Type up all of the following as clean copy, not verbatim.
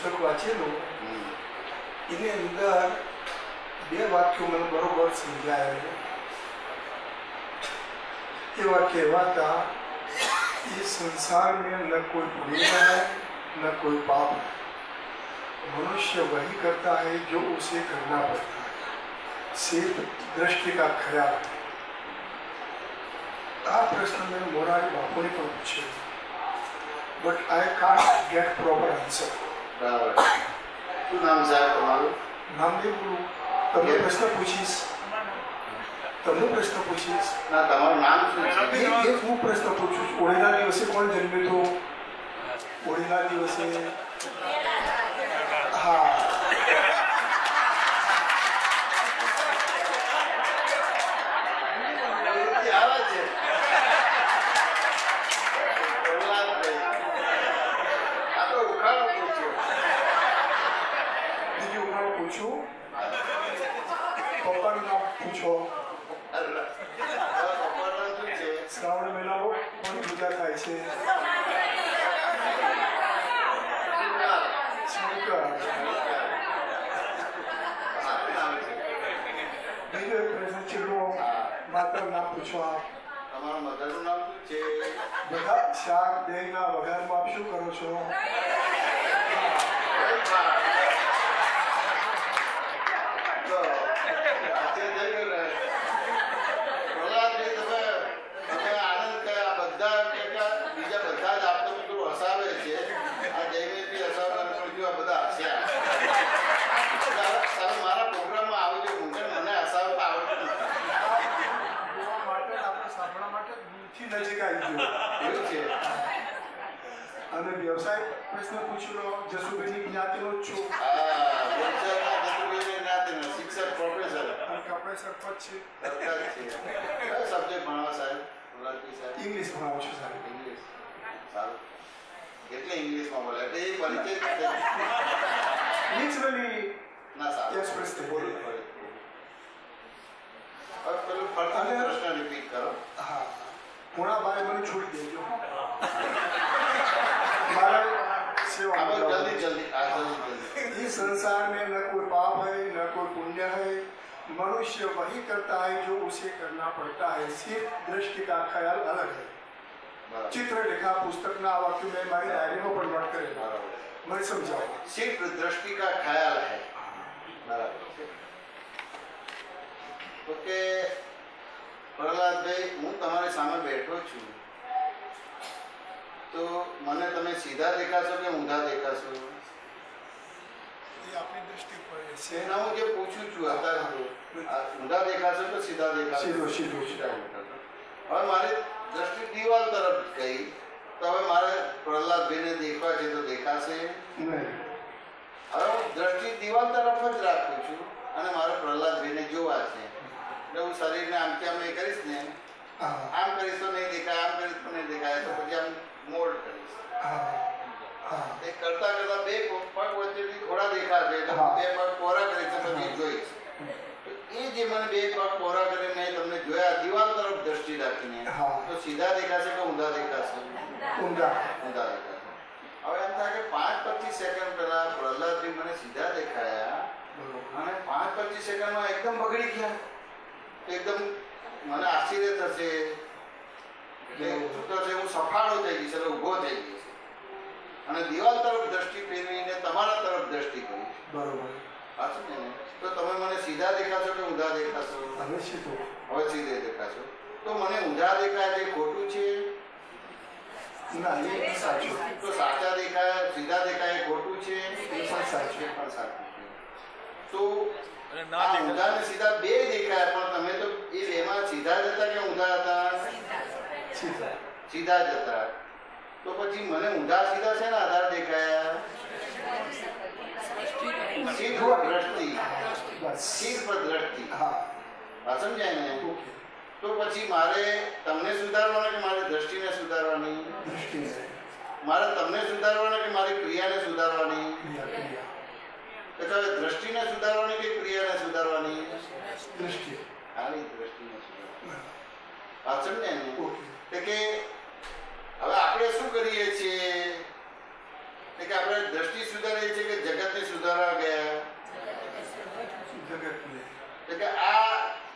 પુસ્તક વાંચેલું એની અંદર બે વાક્યો મને બરોબર સમજાયા. એ वाक्य एवं था, इस संसार में न कोई पुण्य है न कोई पाप है, मनुष्य वही करता है जो उसे करना पड़ता है, सिर्फ दृष्टि का ख्याल है. आ प्रश्न मैंने मोरारी बापू ने पूछे, but I can't get proper answer. बराबर. શું નામ સાહેબ તમારું? નામ નહીં બોલું. તમે પ્રશ્ન પૂછીશ. તમને પ્રશ્ન પૂછીશ. ના, તમારું નામ શું છે? એક હું પ્રશ્ન પૂછું છું. હોળીના દિવસે કોણ જન્મ્યું હતું? હોળીના દિવસે હા પપ્પાનું નામ પૂછો. શ્રાવણ મહિનામાં કોની પૂજા થાય છે? શંકર. બીજો એક પ્રશ્ન ચીડવો, માતાનું નામ પૂછવા. તમારા મધરનું નામ શું છે? બધા શાક દહીંના વઘારમાં આપ શું કરો છો? અને વ્યવસાય પ્રશ્ન પૂછ્યો. જસુભાઈની જ્ઞાતિનો જ છું. શિક્ષક પ્રોફેસર. કપડે સરપંચ છે. સબ્જેક્ટ ભણવા સાહેબ? ઇંગ્લિશ ભણાવું છું સાહેબ. ઇંગ્લિશ સારું. એટલે ઇંગ્લિશમાં બોલે એટલે એ પરિચય લિટરલી ના સારું એક્સપ્રેસ બોલવું પડે. હવે પેલું ફરતું પ્રશ્ન રિપીટ કરો. હા, પૂર્ણાભાઈ મને છોડી દેજો. मारा सेवा जल्दी जल्दी जल्दी. इस संसार में न कोई पाप है न कोई पुण्य है, मनुष्य वही करता है जो उसे करना पड़ता है, सिर्फ दृष्टि का ख्याल अलग है. चित्र लिखा पुस्तक ना वाक्य में हमारी डायरी में पर नोट करेगा. मैं समझाऊं. सिर्फ दृष्टि का ख्याल है. बराबर. ओके પ્રહલાદભાઈ, હું તમારી સામે બેઠો છું તો મને તમે સીધા દેખાશો કે ઊંધા દેખાશો? એ આપણી દૃષ્ટિ પર છે. એના હું જે પૂછું છું અત્યારે ઊંધા દેખાશો કે સીધા દેખાશો? સીધો સીધો. હવે મારી દ્રષ્ટિ દિવાલ તરફ ગઈ તો હવે મારે પ્રહલાદભાઈને દેખવા છે તો દેખાશે નહીં. હવે હું દ્રષ્ટિ દિવાલ તરફ જ રાખું છું અને મારે પ્રહલાદભાઈને જોવા છે એટલે હું શરીરને આમ કે આમ એ કરીશ ને, આમ કરીશ તો નહીં દેખાય, આમ કરીશ તો નહીં દેખાય, તો પછી આમ મોડ કરીશ. એ કરતા કરતા બે પગ વચ્ચેથી થોડા દેખાશે એટલે બે પગ કોરા કરીશ તો પછી જોઈશ. એ જે મને બે પગ કોરા કરીને મેં તમને જોયા દિવાલ તરફ દ્રષ્ટિ રાખીને, તો સીધા દેખાશે કે ઊંધા દેખાશે? ઊંધા. ઊંધા દેખાશે. હવે એમ થાય કે 5-25 સેકન્ડ પહેલા પ્રહલાદજી મને સીધા દેખાયા અને 5-25 સેકન્ડમાં એકદમ બગડી ગયા. એકદમ મને આશ્ચર્ય થશે કે હું સફાળો થઈ ગઈશ એટલે ઊભો થઈ ગઈશ અને દિવાલ તરફ દ્રષ્ટિ ફેરવીને તમારા તરફ દ્રષ્ટિ કરી. બરોબર. સાચું છે ને? તો તમે મને સીધા દેખાશો કે ઊંધા દેખાશો? હવે સીધો. હવે સીધે દેખાશો. તો મને ઊંધા દેખાય છે ખોટું છે? ના, એ સાચું. તો સાચા દેખાય સીધા દેખાય ખોટું છે? એ પણ સાચું. એ પણ સાચું છે. તો ઊંધા ને સીધા બે દેખાય પણ તમે તો એ બેમાં સીધા જ હતા કે ઊંધા હતા? સીધા જ હતા. તો પછી મને ઊંધા સીધા છે ને આધાર દેખાયા? સિર્ફ દ્રષ્ટિ. સિર્ફ દ્રષ્ટિ. સમજાય ને? તો પછી મારે તમને સુધારવાના કે મારી દ્રષ્ટિને સુધારવાની? મારે તમને સુધારવાના કે મારી ક્રિયાને સુધારવાની? દ્રષ્ટિને સુધારવાની કે ક્રિયાને સુધારવાની? દૃષ્ટિ. ખાલી દ્રષ્ટિને સુધારવાની. વાત સમજાય ને? કે હવે આપણે શું કરીએ છીએ કે આપણે દ્રષ્ટિ સુધારીએ છીએ કે જગતને સુધારવા ગયા? જગતને. કે આ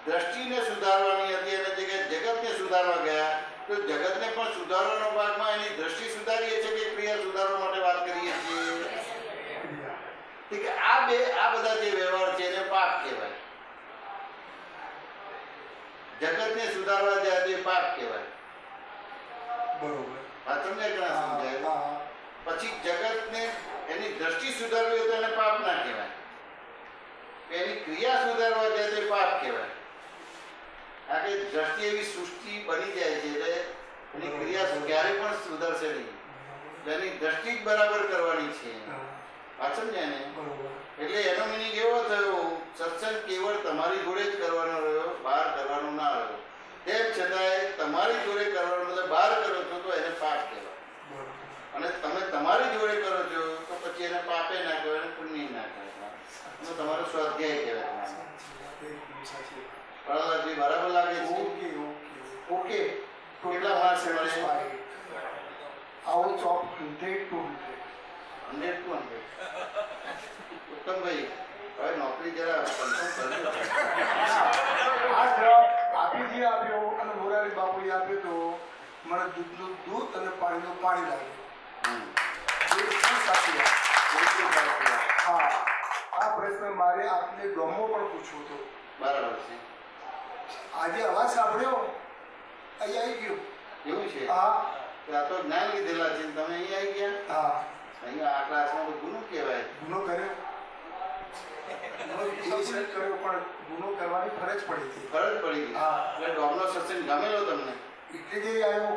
દ્રષ્ટિને સુધારવાની હતી અને જગતને સુધારવા ગયા, તો જગતને પણ સુધારવાનો ભાગમાં એની દ્રષ્ટિ સુધારીએ છીએ કે ક્રિયા સુધારવા માટે વાત કરીએ છીએ? કે આ બધા જે વ્યવહાર છે એને પાપ કહેવાય. જગતને સુધારવા જાય તે પાપ કહેવાય. બરોબર. આ તમને ઘણા સમજાય. પછી જગતને એની દ્રષ્ટિ સુધારવી હોય તો એને પાપ ના કહેવાય. એની ક્રિયા સુધારવા જાય તો પાપ કહેવાય. આ કે દ્રષ્ટિ એવી સૃષ્ટિ બની જાય છે એટલે એની ક્રિયા ક્યારે પણ સુધરશે નહીં. એની દ્રષ્ટિ જ બરાબર કરવાની છે. વાત સમજ્યા ને? એટલે એનો મિનિંગ એવો થયો, સત્સંગ કેવળ તમારી જોડે જ કરવાનો રહ્યો, બહાર કરવાનો ના રહ્યો. તેમ છતાંય તમારી જોડે કરવાનો મતલબ બહાર કરો છો તો એને પાપ કહેવાય. અને તમે તમારી જોડે કરો છો તો પછી એને પાપે ના કહેવાય અને પુણ્ય ના કહેવાય. તમારો સ્વાધ્યાય કહેવાય. પ્રહલાદજી બરાબર લાગે છે? ઓકે. કેટલા માર્ક્સ મળે? Out of 100 to 100 to 100. Uttambhai, હવે નોકરી જરા કન્ફર્મ કરજો. આ જવાબ આપી જે આપ્યો અને મોરારી બાપુએ આપ્યો તો મને દૂધનું દૂધ અને પાણીનું પાણી લાગે. હા, આ પ્રશ્ન મારે આપને ડોમો પણ પૂછવો હતો. બરાબર છે. આજે અવાજ સાંભળ્યો અહીં આવી ગયો એવું છે? હા. આ તો જ્ઞાન લીધેલા છે તમે અહીં આવી ગયા. હા, અહીંયા આ ક્લાસમાં તો ગુનો કહેવાય. ગુનો કર્યો પણ ગુનો કરવાની ફરજ પડી હતી. ફરજ પડી ગઈ. હા. એટલે ડોમનો સત્સંગ ગમેલો તમને? એટલે જે આવ્યો.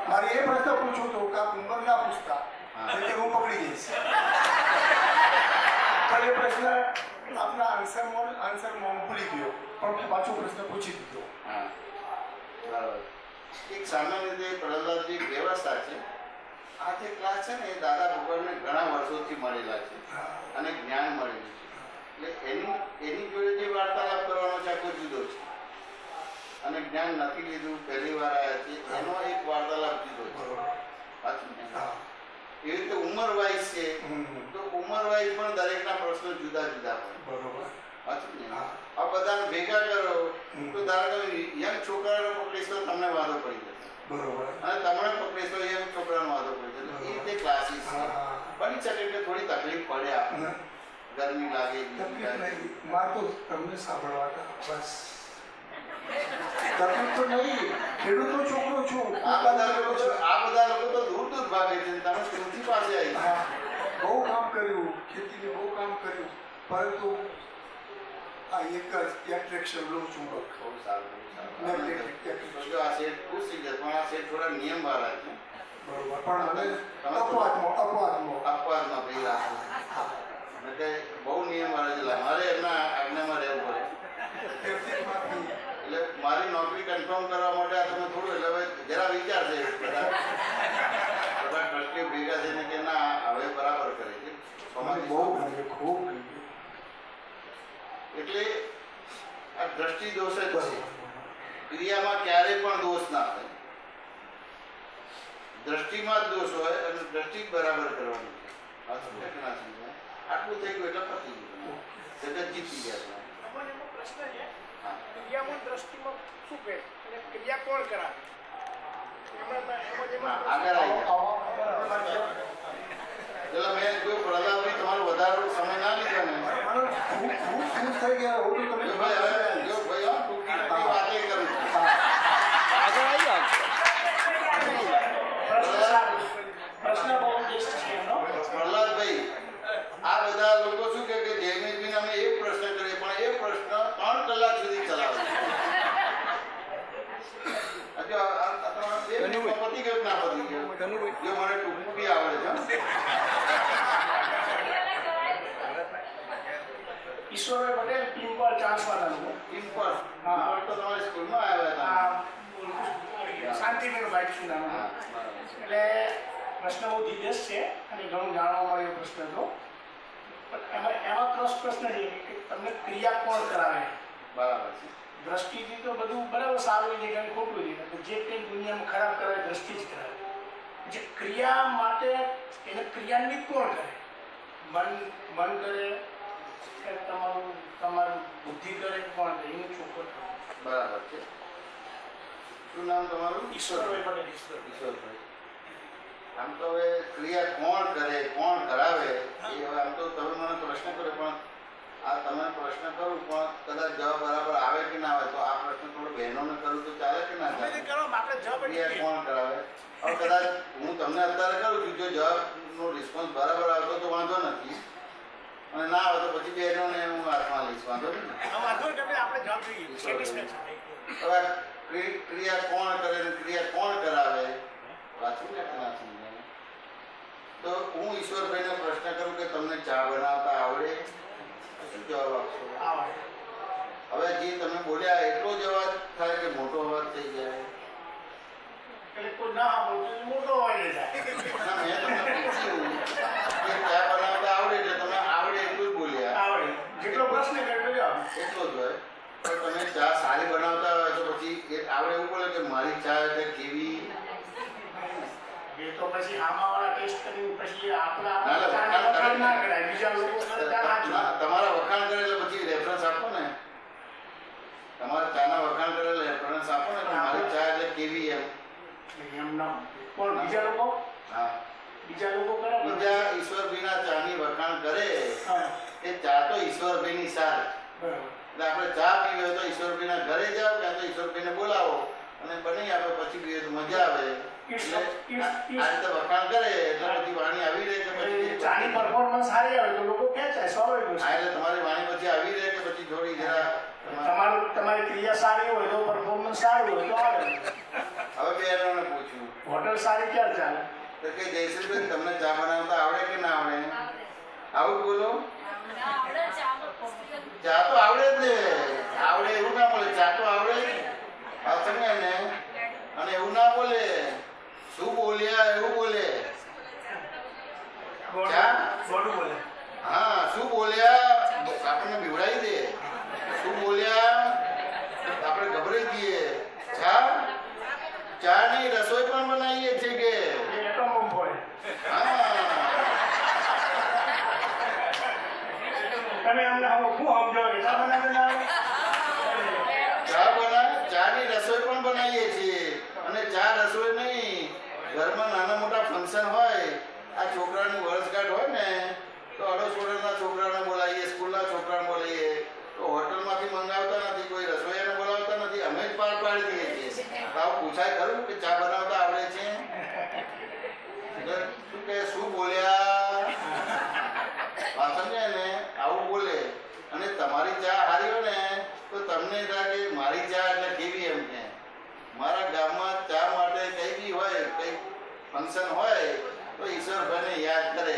મારે એ પ્રશ્ન પૂછવો હતો કે આપ ઉંમર ના પૂછતા એટલે હું પકડી જઈશ. પણ એ પ્રશ્ન આપના આન્સરમાં ભૂલી ગયો પણ પાછો પ્રશ્ન પૂછી દીધો. હા, બરાબર. એક સામાન્ય રીતે પ્રહલાદજી વ્યવસ્થા છે. આ જે ક્લાસ છે ને એ દાદા ભગવાનને ઘણા વર્ષોથી મળેલા છે અને જ્ઞાન મળેલું છે. એટલે એની જોડે જે વાર્તાલાપ કરવાનો છે આખો જુદો છે. અને જ્ઞાન નથી લીધું, પહેલી વાર આવ્યા છે એનો એક વાર્તાલાપ જુદો છે. સાચું ને? એવી રીતે ઉંમર વાઇઝ છે તો ઉંમર વાઇઝ પણ દરેકના પ્રશ્નો જુદા જુદા હોય. સાચું ને? આ બધાને ભેગા કરો તો ધારો કે યંગ છોકરાનો પકડીશ તો તમને વાંધો પડી જશે. અને તમને પકડીશ તો યંગ છોકરાનો વાંધો પડી જશે. એ રીતે ક્લાસીસ છે. બની શકે કે થોડી તકલીફ પડે આપણને, ગરમી લાગે. મારે તો તમને સાંભળવા બસ તકલીફ તો નહીં. ખેડૂતનો છોકરો છું. આ બધા લોકો તો દૂર દૂર ભાગે છે. તમે શ્રુતિ પાસે આવી. બહુ કામ કર્યું, ખેતીને બહુ કામ કર્યું, પરંતુ આ એક જ એટ્રેક્શન લો ચુંબક. બહુ સારું. આ શેઠ ખુશ થઈ જશે પણ આ શેઠ થોડા નિયમ વાળા છે. બરોબર. પણ અપવાદમાં પહેલા એટલે બહુ નિયમ વાળા છે. મારે એમના આજ્ઞામાં રહેવું પડે. એટલે મારી નોકરી કન્ફર્મ કરવા માટે આ તમે થોડું એટલે હવે જરા વિચારશે બધા ટ્રસ્ટીઓ ભેગા થઈને કે ના હવે બરાબર કરે છે. ખૂબ એટલે આ દ્રષ્ટિ દોષ જ છે. ક્રિયામાં ક્યારેય પણ દોષ ના થાય. દ્રષ્ટિમાં જ દોષ હોય અને દ્રષ્ટિ જ બરાબર કરવાની છે. આ સમજે કે ના સમજાય? આટલું થઈ ગયું એટલે પતી ગયું. જગત જીતી ગયા. પ્રશ્ન છે ક્રિયામાં દ્રષ્ટિમાં શું કહે અને ક્રિયા કોણ કરાવે? આગળ આવી ચલો મેં જો પ્રહલાદભાઈ તમારો વધારે સમય ના લીધો ને થઈ ગયા જો ભાઈ ટૂંકી વાતે કરું છું. પ્રહલાદભાઈ આ બધા લોકો શું કે જયમીનભાઈ અમે એક પ્રશ્ન કરીએ પણ એ પ્રશ્ન 3 કલાક સુધી ચલાવે છે. પતિ ગયો ના પતિ ગયો જો મને ટૂંકું બી આવડે છે. ઈશ્વરભાઈ પટેલ પિંપળ ચાંસવાળા. પિંપળ તો તમારી સ્કૂલમાં આવ્યા હતા. શાંતિબેન ભાઈ છું નામ. એટલે પ્રશ્ન બહુ દિવ્યસ છે અને ઘણું જાણવા મળ્યો પ્રશ્ન હતો. પણ એમાં પ્રશ્ન છે કે તમને ક્રિયા કોણ કરાવે? બરાબર છે. દ્રષ્ટિથી તો બધું બરાબર સારું દેખાય ખોટું દેખાય. જે કંઈ દુનિયામાં ખરાબ કરાવે દ્રષ્ટિ જ કરાવે. જે ક્રિયા માટે એને ક્રિયાન્વિત કોણ કરે? મન કરે કે તમારું બુદ્ધિ કરે, કોણ કરે? એનું ચોખ્ખું બરાબર છે. શું નામ તમારું? ઈશ્વરભાઈ પટેલ. ઈશ્વરભાઈ. આમ તો હવે ક્રિયા કોણ કરે, કોણ કરાવે, એ હવે આમ તો તમે મને પ્રશ્ન કર્યો, પણ આ તમે પ્રશ્ન કરું પણ કદાચ જવાબ બરાબર આવે કે ના આવે, તો આ પ્રશ્ન થોડો બહેનોને કરું તો ચાલે કે ના ચાલે? ક્રિયા કોણ કરાવે. હવે કદાચ હું તમને અત્યારે કરું છું, જો જવાબનો રિસ્પોન્સ બરાબર આવતો તો વાંધો નથી, અને ના આવે તો પછી બહેનોને હું હાથમાં લઈશ, વાંધો નહીં. હવે ક્રિયા કોણ કરે ને ક્રિયા કોણ કરાવે, વાંચું ને ના સમજાય. તો હું ઈશ્વરભાઈને પ્રશ્ન કરું કે તમને ચા બનાવતા આવડે? શું જવાબ આપશો? હવે જે તમે બોલ્યા એટલો જ અવાજ થાય કે મોટો અવાજ થઈ જાય? ના, મોટો અવાજ ના, મેં તમને પૂછ્યું કે ચા બનાવતા આવડે એટલે તમે આવડે એટલું જ બોલ્યા. આવડે જેટલો પ્રશ્ન કર્યો એટલો જ હોય. પણ તમે ચા સારી બનાવતા હોય તો પછી એ આવડે એવું બોલે કે મારી ચા એટલે કેવી? એ તો પછી આમાવાળા ટેસ્ટ કરીને પછી તમારા વખાણ કરે એટલે પછી રેફરન્સ આપો ને, તમારા ચાના વખાણ કરે એટલે રેફરન્સ આપો ને, મારી ચા એટલે કેવી એમ. બીજા લોકો કરે, બીજા ઈશ્વરભાઈના ચાની વખાણ કરે એ ચા તો ઈશ્વરભાઈની સારી. એટલે આપણે ચા પીવી હોય તો ઈશ્વરભાઈના ઘરે જાઓ, ત્યાં તો ઈશ્વરભાઈને બોલાવો અને બની આપે, પછી પીવે તો મજા આવે. આ રીતે વખાણ કરે એટલે પછી વાણી આવી રહે કે પછી ચાની પરફોર્મન્સ સારી આવે તો લોકો ખેંચાય, સ્વાભાવિક છે. એટલે તમારી વાણી પછી આવી રહે કે પછી થોડી જરા તમારી ક્રિયા સારી હોય તો પરફોર્મન્સ સારું હોય તો આવે. હવે બેનોને પૂછ્યું હોટલ સારી ક્યારે ચાલે? તો કે જયશ્રીભાઈ તમને ચા બનાવતા આવડે કે ના આવડે? આવું બોલો. ચા તો આવડે જ ને, આવડે એવું ના બોલે, ચા તો આવડે સમજે ને. અને એવું ના બોલે શું બોલ્યા એવું બોલે. હા, શું બોલ્યા આપણને બીવડાવી દે. શું બોલ્યા આપણે ગભરાઈ જઈએ. ચા ની રસોઈ પણ બનાવીએ છીએ કે ચાની રસોઈ પણ બનાવીએ છીએ. અને ચા રસોઈ નહીં, ઘરમાં નાના મોટા ફંક્શન હોય, આ છોકરાની વર્ષગાંઠ હોય ને તો અડોસ પડોશના છોકરાને બોલાવીએ, સ્કૂલના છોકરાને બોલાવીએ. તો હોટલમાંથી મંગાવતા નથી, કોઈ રસોઈયાને બોલાવતા નથી, અમે જ પાર પાડી દઈએ છીએ. આવું પૂછાય ખરું કે ચા બનાવતા આવડે છે? શું કે શું બોલ્યા સમજે ને, આવું બોલે. અને તમારી ચા હારી હોય ને તો તમને થાય કે મારી ચા એટલે કેવી એમ કે. મારા ગામમાં ચા માટે કઈ બી હોય, કઈ ફંક્શન હોય તો ઈશ્વરભાઈને યાદ કરે,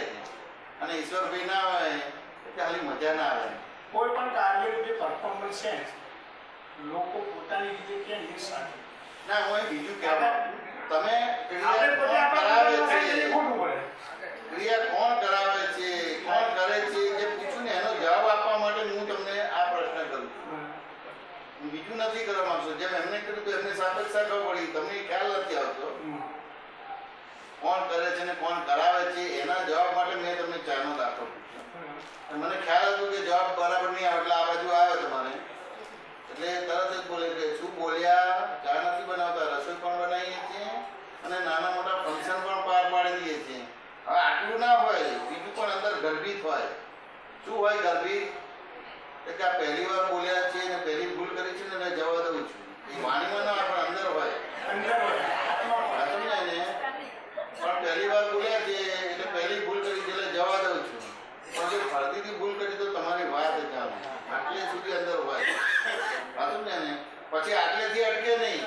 અને ઈશ્વરભાઈ ના હોય તો ખાલી મજા ના આવે. કોઈ પણ કાર્ય જે પરફોર્મન્સ છે લોકો પોતાની રીતે કે નિસાડે ના. હું બીજું કહેવા, તમે ક્રિયા કોણ કરાવે છે, કોણ કરે છે જે પૂછું ને એનો જવાબ આપવા માટે હું તમને આ પ્રશ્ન કરું છું. હું બીજું નથી કરવા માંગતો. જેમ એમને કર્યું તો એમને સાપેક્ષા ખબર પડી, તમને ખ્યાલ નથી આવતો કોણ કરે છે ને કોણ કરાવે છે. એના જવાબ માટે મેં તમને ચાનો દાખલો પૂછ્યો. મને ખ્યાલ હતો કે જવાબ બરાબર નહીં આવે એટલે આ બાજુ આવ્યો તમારે, એટલે તરત જ બોલે કે શું બોલ્યા, ચા નથી બનાવતા, રસોઈ પણ બનાવીએ છીએ અને નાના મોટા ફંક્શન પણ પાર પાડી દઈએ છીએ. હવે આટલું ના હોય, બીજું પણ અંદર ગર્ભિત હોય. શું હોય ગર્ભિત? કે આ પહેલી વાર બોલ્યા છે ને પહેલી ભૂલ કરી છે ને જવા દઉં છું. એ વાણીમાં ના પણ અંદર હોય, સમજાય ને. પણ પહેલી વાર બોલ્યા છે એટલે પહેલી ભૂલ કરી છે એટલે જવા દઉં છું. પણ જો ફરતીથી ભૂલ કરી તો તમારી વાત ચાલે, આટલે સુધી અંદર હોય, સમજાય ને. પછી આટલેથી અટકે નહીં.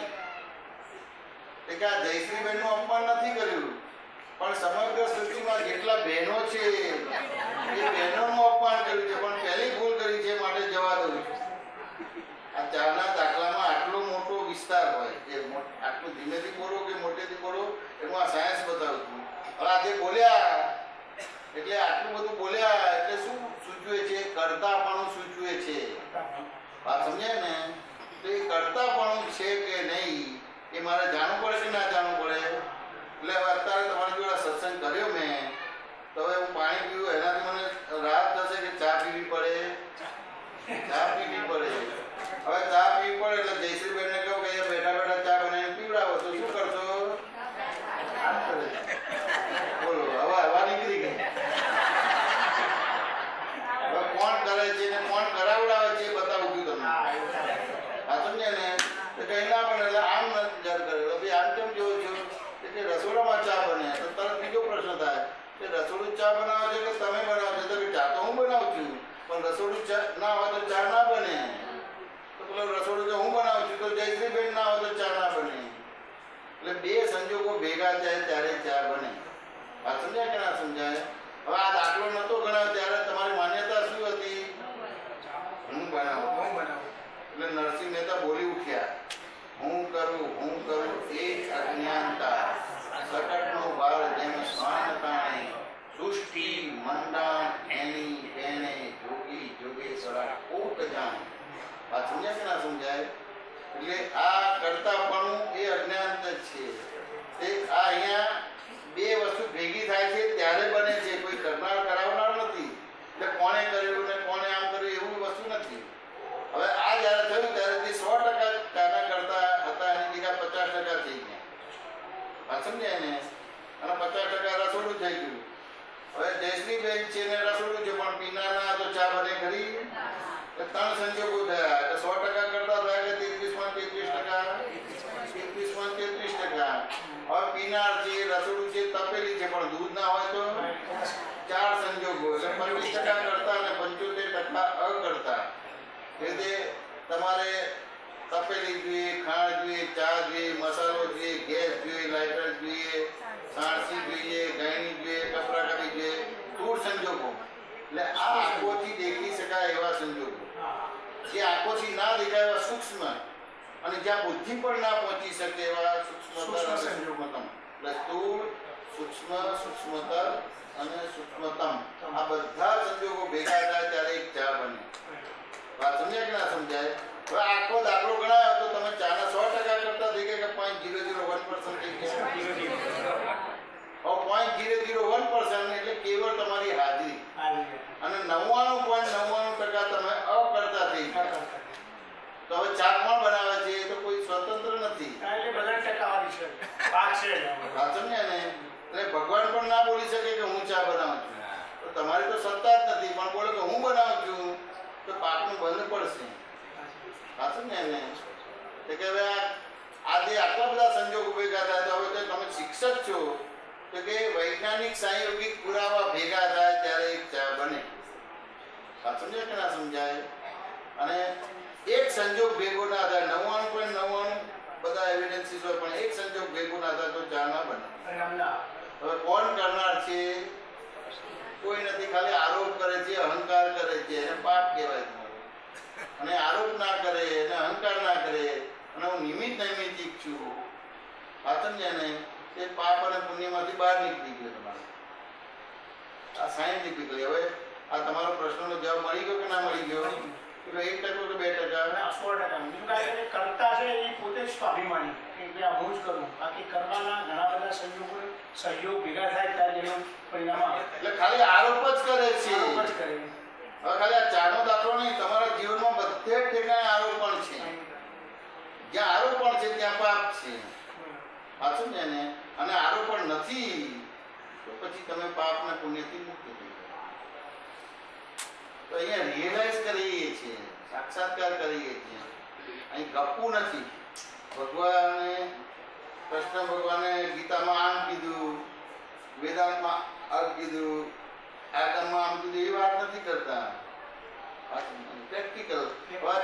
કે આ જયશ્રીબેનનું અપમાન નથી કર્યું, પણ સમગ્ર સૃષ્ટિમાં જેટલા બહેનો છે એ બહેનોનું અપમાન કર્યું છે, પણ પહેલી ભૂલ કરી છે માટે જવા દઉં છું. આ ચારના દાખલામાં આટલો મોટો વિસ્તાર હોય કે આટલું ધીમેથી બોલો કે મોટેથી બોલો એનું આ સાયન્સ બતાવું છું. હવે આજે બોલ્યા એટલે આટલું બધું બોલ્યા એટલે શું સૂચવે છે? કરતાપણું સૂચવે છે. વાત સમજાય ને? તો એ કરતાપણું છે કે નહીં એ મારે જાણવું પડે કે ના જાણવું પડે? એટલે હવે અત્યારે તમારી જોડે સત્સંગ કર્યો મેં, તો હવે હું પાણી પીવું એનાથી મને રાહત થશે કે ચા પીવી પડે? ચા પીવી પડે. હવે ચા પીવી પડે એટલે જયશ્રીબેનને કહું કે બેઠા બેઠા ચા બનાવીને પીવડાવો, તો શું કરશો? બોલો, હવે હવા નીકળી ગઈ. હવે કોણ કરે છે ને કોણ કરાવડાવે છે એ બતાવું છું તમને. હા, સમજે ને? તો કઈ ના બને એટલે આમ નથી કરે. ભાઈ આમ કેમ જોવો છો કે રસોડામાં ચા બને, તો તરત બીજો પ્રશ્ન થાય કે રસોડું ચા બનાવે છે કે તમે બનાવો છો? તો કે ચા તો હું બનાવું છું, પણ રસોડું ચા ના હોય તો ચા ના બને. તો પેલો રસોડું કે હું બનાવું છું, તો જયશ્રીબેન ના હોય તો ચા ના બને. એટલે બે સંજોગો ભેગા થાય ત્યારે ચા બને. આ સમજાય કે ના સમજાય? હવે આ દાખલો નતો ગણાવ્યો ત્યારે તમારી માન્યતા શું હતી? હું બનાવું. એટલે નરસિંહ મહેતા બોલી ઉઠ્યા, હું કરું એ અજ્ઞાનતા, સકટનો ભાર જેમ સ્વાન તાણે, સૃષ્ટિ મંડાણ એની તેને, જોગી જોગેશ્વરા કોક જાણે. વાત સમજાય કે ના સમજાય? એટલે આ કરતાપણું એ અજ્ઞાનત જ છે. તે આ અહીંયા બે વસ્તુ ભેગી થાય છે ત્યારે બને છે, કોઈ કરનાર કરાવનાર નથી. એટલે કોણે કર્યું ને કોણે આમ કર્યું એવું વસ્તુ નથી. હવે આ જ્યારે થયું ત્યારે તે 100% ચાના કરતા હતા એની જગ્યા 50% થઈ ગયા. વાત સમજાય ને? અને 50% રસોડું થઈ ગયું. હવે જયશ્રીબેન છે ને રસોડું છે, પણ પીનારના તો ચા બને ખરી? ત્રણ સંજોગો થયા એટલે 100% કરતા થયા કે 33%. હવે પીનાર છે, રસોડું છે, તપેલી છે, પણ દૂધ ના હોય તો 4 સંજોગો એટલે 25% કરતા અને 75% અકર્તા. એટલે તમારે તપેલી જોઈએ, ખાંડ જોઈએ, ચા જોઈએ, મસાલો જોઈએ, ગેસ જોઈએ, લાઇટર જોઈએ, સાણસી જોઈએ, ગાયણી જોઈએ, કપરાકારી જોઈએ, 16 સંજોગો. એટલે આ આંખોથી દેખી શકાય એવા સંજોગો, જે આંખોથી ના દેખાય એવા સૂક્ષ્મ, અને જ્યાં બુદ્ધિ પણ ના પહોંચી શકે એવા સૂક્ષ્મતમ. એટલે સ્થૂળ, સૂક્ષ્મ, સૂક્ષ્મતર અને સૂક્ષ્મતમ, આ બધા સંજોગો ભેગા થાય ત્યારે એક ચા બને. વાત સમજાય કે ના સમજાય? હવે આખો દાખલો ગણાયો તો તમે ચાના 100% કરતા થઈ ગયા કે 0.001% થઈ ગયા? હવે 0.001% એટલે કેવળ તમારી હાજરી, અને 99.99% તમે અકર્તા થઈ ગયા. તો હવે ચા કોણ બનાવે છે? એ તો કોઈ સ્વતંત્ર નથી. વાત સમજ્યા ને? એટલે ભગવાન પણ ના બોલી શકે કે હું ચા બનાવું છું. તો તમારી તો સત્તા જ નથી, પણ બોલે કે હું બનાવું છું તો પાકનું બંધ પડશે. સાચું ને? કે હવે આજે આટલા બધા સંજોગો ભેગા થાય તો હવે તમે શિક્ષક છો તો કે વૈજ્ઞાનિક સંયોગિક પુરાવા ભેગા થાય ત્યારે એક ચા બને. સમજાય કે ના સમજાય? અને એક સંજોગ ભેગો ના થાય, 99.99 બધા એવિડન્સીસ હોય, પણ એક સંજોગ ભેગો ના થાય તો ચા ના બને. હવે કોણ કરનાર છે? કોઈ નથી. ખાલી આરોપ કરે છે, અહંકાર કરે છે, એને પાપ કહેવાય. અને આરોપ ના કરે અને અહંકાર ના કરે અને હું નિમિત્ત નૈમિત્તિક છું, આ સમજ્યા ને? એ પાપ અને પુણ્યમાંથી બહાર નીકળી ગયો તમારે. આ સાયન્ટિફિકલી. હવે આ તમારો પ્રશ્નનો જવાબ મળી ગયો કે ના મળી ગયો? 1% કે 2%? કરતા છે એ પોતે જ સ્વાભિમાની કે હું જ કરું. બાકી કરવાના ઘણા બધા સહયોગ ભેગા થાય ત્યારે એનું પરિણામ આવે. એટલે ખાલી આરોપ જ કરે છે. હવે ખાલી આ ચાનો દાખલો નહીં, તમારા જીવનમાં બધે ઠેકાણે આરોપણ છે. જ્યાં આરોપણ છે ત્યાં પાપ છે. સાચું ને? અને આરોપણ નથી તો પછી તમે પાપ ને પુણ્યથી મુક્ત થઈ જાઓ. તો અહીંયા રિયલાઇઝ કરીએ છીએ, સાક્ષાત્કાર કરીએ છીએ. અહીં ગપ્પું નથી. કૃષ્ણ ભગવાને ગીતામાં આમ કીધું, વેદાંતમાં આમ કીધું, આટમમાં આમ કીધું, એ વાત નથી કરતા. પ્રેક્ટિકલ.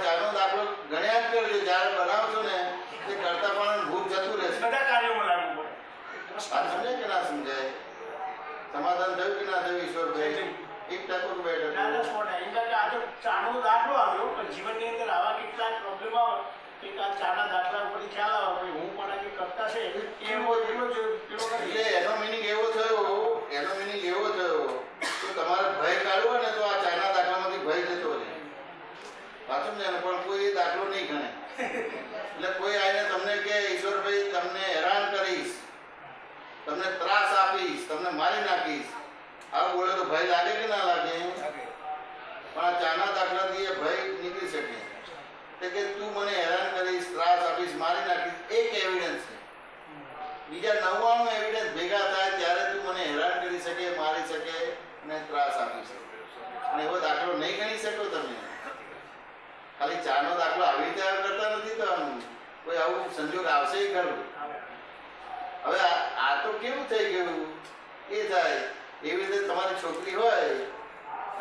ચાનો દાખલો ગણ્યા જ કરજો. જ્યારે બનાવશો ને તે કરતા પણ ભૂખ જતું રહેશે. બધા કાર્યોમાં લાગુ પડે. સમજાય કે ના સમજાય? સમાધાન થયું કે ના થયું ઈશ્વરભાઈ? 1% કે 2%? આજે ચાનો દાખલો આવ્યો, પણ જીવનની અંદર આવા કેટલાક પ્રોબ્લેમ આવે કે આ ચાના દાખલા ઉપરથી ખ્યાલ આવે હું પણ આજે કરતા છે એવો એટલે એનો મિનિંગ એવો થયો તો તમારે ભય કાઢવો ને તો આ ચાના દાખલામાંથી ભય જતો રહે. સાચું ને? પણ કોઈ એ દાખલો નહીં ગણે. એટલે કોઈ આવીને તમને કે ઈશ્વરભાઈ તમને હેરાન કરીશ, તમને ત્રાસ આપીશ, તમને મારી નાખીશ, આવું બોલે તો ભય લાગે કે ના લાગે? પણ આ ચાના દાખલાથી એ ભય નીકળી શકે કે તું મને હેરાન કરીશ, ત્રાસ આપીશ, મારી નાખીશ, એક એવિડન્સ છે. બીજા 99 એવિડન્સ ભેગા થાય ત્યારે તું મને હેરાન કરી શકે, મારી શકે અને ત્રાસ આપી શકે. અને એવો દાખલો નહીં ગણી શકો તમે. ખાલી ચાનો દાખલો આવી રીતે કરતા નથી તો કોઈ આવું સંજોગ આવશે ખરું? હવે આ તો કેવું થઈ ગયું એ થાય. એવી રીતે તમારી છોકરી હોય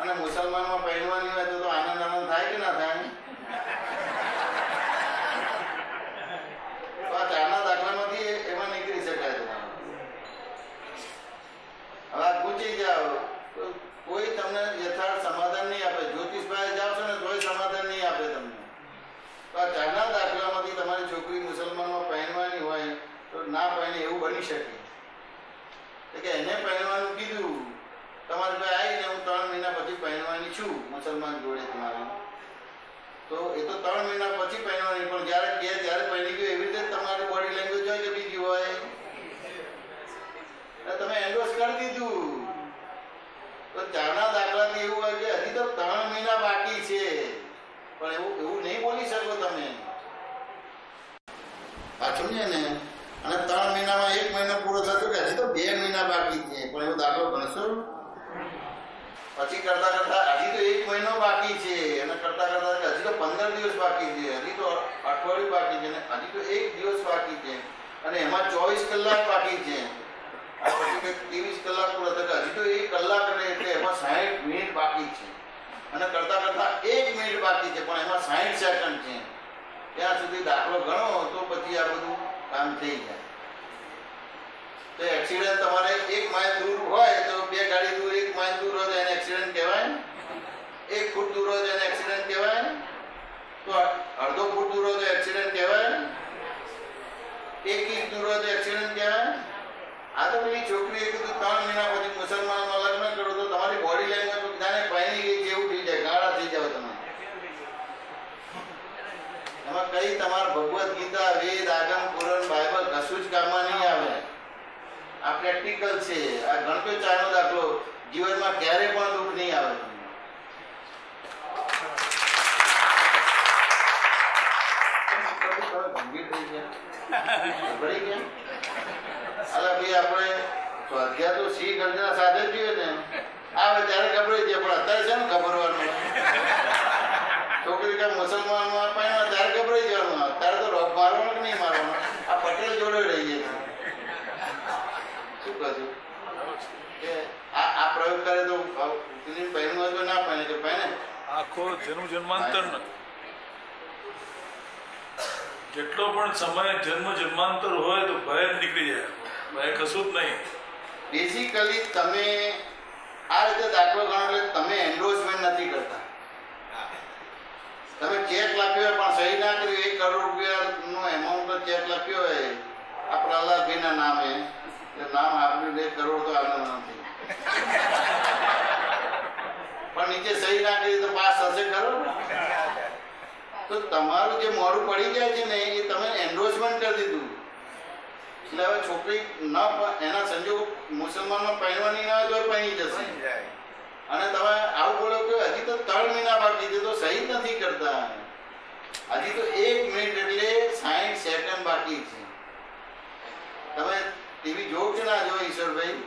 અને મુસલમાનમાં પહેરવાની હોય તો આનંદ થાય કે ના થાય? તો આ ચારના દાખલામાંથી એમાં નીકળી શકાય તમારે. હવે આ પૂછી જાઓ તો કોઈ તમને યથાર્થ સમાધાન નહીં આપે. જ્યોતિષભાઈ જાઓ છો ને તોય સમાધાન નહીં આપે તમને. તો આ ચારના દાખલામાંથી તમારી છોકરી મુસલમાનમાં પહેરવાની હોય તો ના પહેરે એવું બની શકે કે એને પહેરવાનું કીધું, તમારી પાસે આવીને હું 3 મહિના પછી પહેરવાની છું મુસલમાન જોડે તમારે, તો એ તો 3 મહિના પછી પહેરવાની. પણ જ્યારે કે જ્યારે પહેરી ગયું એવી રીતે તમારી બોડી લેંગ્વેજ હોય કે બીજી હોય, તમે એન્ડોર્સ કરી દીધું. તો ચારના દાખલાથી એવું હોય કે હજી તો 3 મહિના બાકી છે, પણ એવું નહીં બોલી શકો તમે. આ સમજે ને? અને 3 મહિનામાં 1 મહિનો પૂરો થતો કે હજી તો 2 મહિના બાકી છે, પણ એવો દાખલો ગણશો? પછી કરતા કરતા હજી તો 1 મહિનો બાકી છે, અને કરતા કરતા હજી તો 15 દિવસ બાકી છે, હજી તો અઠવાડિયું બાકી છે, અને હજી તો 1 દિવસ બાકી છે, અને એમાં 24 કલાક બાકી છે. આ પછી 23 કલાક પૂરો થતો હજી તો 1 કલાક એટલે એમાં 60 મિનિટ બાકી છે, અને કરતા કરતા 1 મિનિટ બાકી છે, પણ એમાં 60 સેકન્ડ છે. ત્યાં સુધી દાખલો ગણો તો પછી આ બધું કામ થઈ જાય. તો એક્સિડન્ટ તમારે 1 માઇલ દૂર હોય તો 2 ગાડી દૂર 1 માઇલ દૂર હોય તો એને એક્સિડન્ટ કહેવાય? 1 ફૂટ દૂર હોય તો એને એક્સિડન્ટ કહેવાય? તો અડધો ફૂટ દૂર હોય તો એક્સિડન્ટ કહેવાય? 1 ઇંચ દૂર હોય તો એક્સિડન્ટ કહેવાય? આ તો પેલી છોકરીએ કીધું 3 મહિના પછી મુસલમાનમાં લગ્ન કરો તો તમારી બોડી લેંગ્વેજ બધાને પહેરી ગઈ જેવું થઈ જાય, ગાળા થઈ જાવ તમે. એમાં કઈ તમારા ભગવદ્ ગીતા, વેદ, આગમ, પુરાણ, બાઇબલ કશું જ કામમાં નહીં આવે. આ પ્રેક્ટિકલ છે. આ ગણતો ચાનો દાખલો જીવનમાં ક્યારે પણ દુઃખ નહીં આવે. ગંભીર થઈ ગયા ભરી ગયા. અલા ભાઈ આપણે સ્વાધ્યાય તો સિંહ ગર્જના સાથે જ જોઈએ ને, આવે ત્યારે ગભરાઈ જાય, પણ અત્યારે છે ને ગભરવાનું. છોકરી કે મુસલમાનમાં પહેરવા ત્યારે ગભરાઈ જવાનું, અત્યારે તો રોક મારવાનું કે નહીં મારવાનું. આ પટેલ જોડે રહી જાય. શું કહ્યું કે આ પ્રયોગ કરે તો પહેરવું હોય તો ના પહેરે, કે પહેરે આખો જન્માંતર જેટલો પણ સમય જન્માંતર હોય તો ભય નીકળી જાય. ભય કશું જ નહીં. બેઝિકલી તમે આ રીતે દાખલો ગણો એટલે તમે એન્ડોર્સમેન્ટ નથી કરતા. તમે ચેક લખ્યો હોય પણ સહી ના કર્યું, 1 કરોડ રૂપિયાનો એમાઉન્ટ ચેક લખ્યો હોય આ પ્રહલાદભાઈના નામે, નામ આપ્યું 1 કરોડ તો આગળ નથી, પણ નીચે સહી ના કરી તો પાસ થશે ખરો? તો તમારું જે મોડું પડી જાય છે ને એ તમે એન્ડોર્સમેન્ટ કરી દીધું. એટલે હવે છોકરી એના સંજોગ મુસલમાનમાં પહેરવાની ના હોય તો પહેરી જશે. અને તમે આવું બોલો કે હજી તો 3 મહિના બાકી છે તો સહી નથી કરતા. હજી તો 1 મિનિટ એટલે 60 સેકન્ડ બાકી છે. તમે ટીવી જોવો કે ના જોવો ઈશ્વરભાઈ?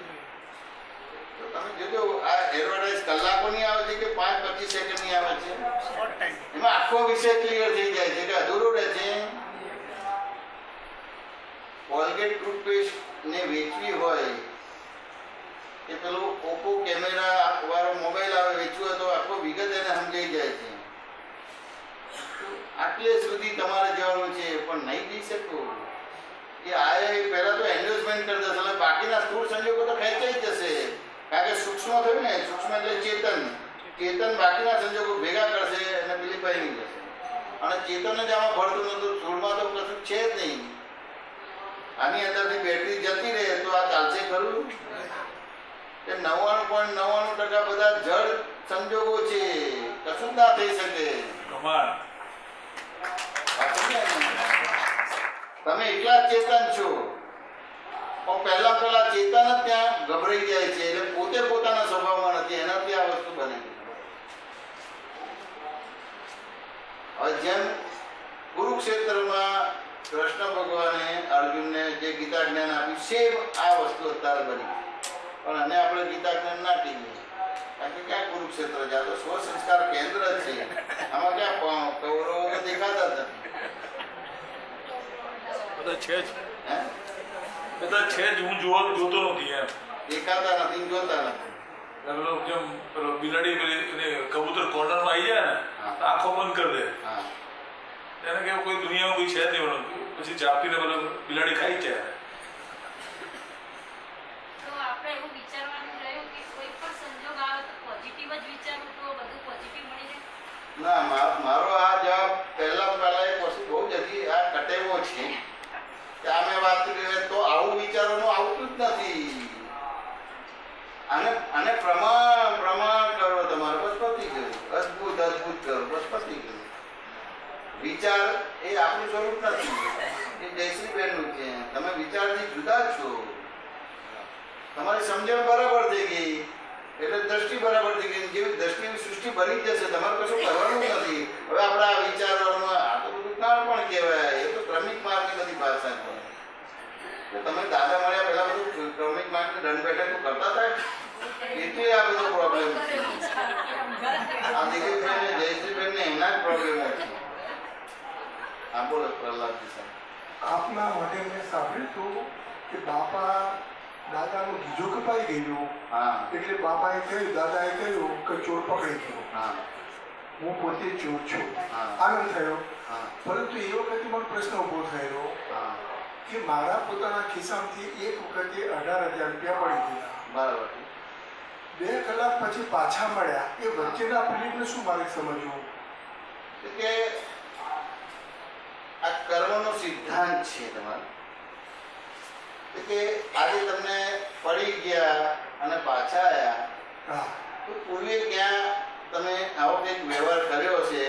તો તમે જોજો આ એડવર્ટાઇઝ કલાકોની આવે છે કે 5-25 સેકન્ડની આવે છે. એમાં આખો વિષય ક્લિયર થઈ જાય છે કે અધૂરું રહે છે. કોલગેટ ટૂથપેસ્ટ ને વેચવી હોય કે પેલું ઓપ્પો કેમેરા વાળો મોબાઈલ આવે વેચવું હોય તો આખો વિગત એને સમજાઈ જાય છે. આટલે સુધી તમારે જવાનું છે પણ નહીં જઈ શકો. એ આ પહેલા તો એન્ડોર્સમેન્ટ કરી દેશે, એટલે બાકીના સ્થૂળ સંજોગો તો ખેંચાઈ જશે. કારણ કે સૂક્ષ્મ થયું ને, સૂક્ષ્મ એટલે ચેતન બાકીના સંજોગો ભેગા કરશે અને પેલી પહેરી જશે. અને ચેતન જ આમાં ભરતું નતું, સ્થૂળમાં તો કશું છે જ નહીં. આની અંદરથી બેટરી જતી રહે તો આ ચાલશે ખરું? કે 99.99% બધા જળ સંજોગો છે, કશું ના થઈ શકે. તમે એકલા ચેતન છો. પણ પહેલા ચેતન જ ત્યાં ગભરાઈ જાય છે, એટલે પોતે પોતાના સ્વભાવમાં નથી, એનાથી આ વસ્તુ બને છે. હવે જેમ કુરુક્ષેત્રમાં કૃષ્ણ ભગવાને અર્જુનને જે ગીતા જ્ઞાન આપ્યું, સેમ આ વસ્તુ અત્યારે બની, પણ અને આપણે ગીતા જ્ઞાન ના ટીવીએ, કારણ કે ક્યાં કુરુક્ષેત્ર છે, આ તો સ્વ સંસ્કાર કેન્દ્ર જ છે, આમાં ક્યાં કૌરવો દેખાતા જ નથી. બધા છે જ, બધા છે જ, હું જોતો નથી એમ, દેખાતા નથી, જોતા નથી. જેમ બિલાડી કબૂતર કોર્નરમાં આવી જાય ને, આંખો બંધ કરી દે, એને કે કોઈ દુનિયામાં કોઈ છે જ નહીં, પછી ચાપીને બિલાડી ખાઈ જ જાય. ના, મારો આ જવાબ પહેલા એક વસ્તુ બહુ જ હજી આ કટેવો છે કે આ મેં વાત કરી તો આવું વિચારવાનું આવતું જ નથી. આને પ્રમાણ કરો તમારે, બસ પતી ગયું. અદભુત કરો, બસ પતી ગયું. વિચાર એ આપણું સ્વરૂપ નથી, એ જયશ્રીબેનનું છે. તમે વિચારથી જુદા જ છો. તમારી સમજણ બરાબર થઈ ગઈ એટલે દ્રષ્ટિ બરાબર થઈ ગઈ. જેવી દ્રષ્ટિની સૃષ્ટિ બની જ જશે, તમારે કશું કરવાનું નથી. હવે આપણે આ વિચારવામાં આ તો બધું જ્ઞાન પણ કહેવાય, એ તો ક્રમિક માર્ગની બધી ભાષા છે. તમે દાદા મળ્યા પહેલા બધું ક્રમિક માર્ગની દંડ બેઠક કરતા હતા, એટલે આ બધો પ્રોબ્લેમ છે. આ દિલીપભાઈ ને જયશ્રીબેન ને એમના જ પ્રોબ્લેમ છે. આ બોલો પ્રહલાદજી સાહેબ. આપના માટે મેં સાંભળ્યું હતું કે બાપા દાદાનું ગીજો કપાઈ ગયું, એટલે બાપાએ કહ્યું, દાદાએ કહ્યું કે ચોર પકડી ગયો, હું પોતે ચોર છું. આનંદ થયો. પરંતુ એ વખતે મને પ્રશ્ન ઉભો થયેલો કે મારા પોતાના ખિસ્સામાંથી એક વખતે 18,000 રૂપિયા પડી ગયા, બરાબર. 2 કલાક પછી પાછા મળ્યા. એ વચ્ચેના પીરિયડને શું મારે સમજવું? કે આ કર્મનો સિદ્ધાંત છે તમારો, કે આજે તમને પડી ગયા અને પાછા આવ્યા, તો પૂર્વે ક્યાં તમે આવો કંઈક વ્યવહાર કર્યો હશે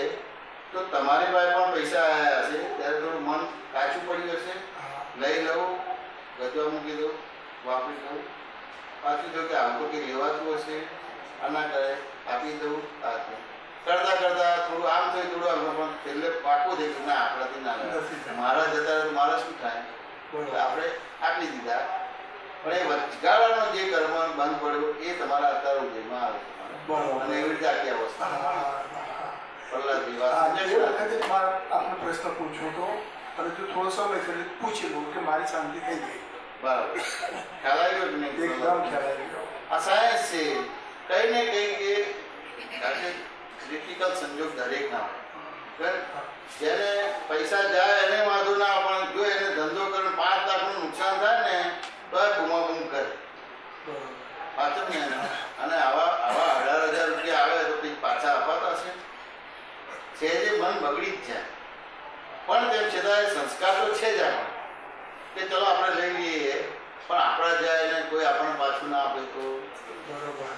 તો તમારી પાસે પણ પૈસા આવ્યા હશે, ત્યારે થોડું મન કાચું પડ્યું હશે, લઈ લઉં, ગજવા મૂકી દઉં, વાપરી દઉં, પાછું જો કે આમ તો કંઈ લેવાતું હશે, આના કરે આપી દઉં, કરતા થોડું આમ થયું, થોડું આમ, પણ છેલ્લે પાકું થઈ ગયું, ના આપણાથી ના મારા જતા મારા શું થાય, આપણે આપી દીધા. પણ એ વચગાળાનો જે કર્મ બંધ પડ્યો એ તમારા અત્યારે ઉદયમાં આવે, અને એવી રીતે આખી અવસ્થા. પ્રહલાદજી આપનો પ્રશ્ન પૂછ્યો હતો અને જો થોડો સમય કરી પૂછી લઉં કે મારી શાંતિ થઈ ગઈ. બરાબર, ખ્યાલ આવ્યો કે નહીં? એકદમ ખ્યાલ આવી ગયો. આ સાયન્સ છે, કઈ ને કઈ કે ક્રિટિકલ સંજોગ દરેક ના હોય. જેને પૈસા જાય એને વાંધો ના, પણ જો એને ધંધો કરીને 5 લાખનું નુકસાન થાય ને તો એ બૂમાબૂમ કરે. પાછું ને અને આવા 18,000 રૂપિયા આવે તો કંઈક પાછા અપાતા હશે, છે જે મન બગડી જ જાય. પણ તેમ છતાં સંસ્કાર તો છે જ આપણે કે ચલો આપણે લઈ લઈએ, પણ આપણા જાય ને કોઈ આપણને પાછું ના આપે તો બરોબર.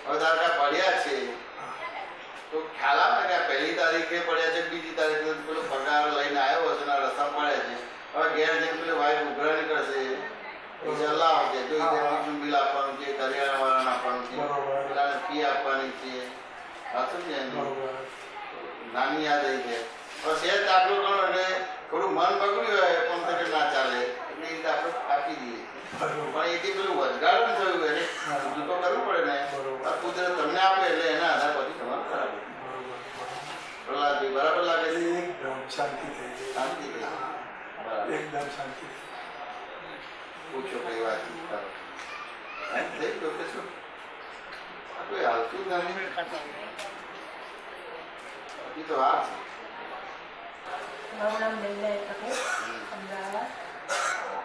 હવે તારા પડ્યા છે તો ખ્યાલ આવે ને કે 1લી તારીખે પડ્યા છે, 2જી તારીખે પેલો પગાર લઈને આવ્યો હશે ને રસ્તા પડ્યા છે. હવે ઘેર જઈને પેલી વાઈફ ઉઘરા નીકળશે, સલાહ આવશે, જો ઇલેક્ટ્રિકનું બિલ આપવાનું છે, કરિયાણાવાળાને આપવાનું છે, પેલાને ફી આપવાની છે, સાચું છે, નાની યાદ આવી છે. હવે સહેજ દાખલો ગણો એટલે થોડું મન બગડ્યું હોય પણ તો ના ચાલે એટલે એ રીતે આપણે આપી દઈએ. પણ એથી પેલું વચગાળન થયું એને બધું તો કરવું પડે ને. કુદરત તમને આપે એટલે એના આધાર પછી તમારે કરાવે. પ્રહલાદભાઈ બરાબર લાગે છે? એકદમ શાંતિ થઈ ગઈ. શાંતિ થઈ બરાબર, એકદમ શાંતિ. પૂછો કઈ વાત કરો થઈ ગયો કે શું? આ કોઈ હાલતું નથી, બાકી તો આ છે. મારું નામ લઈને અમદાવાદ.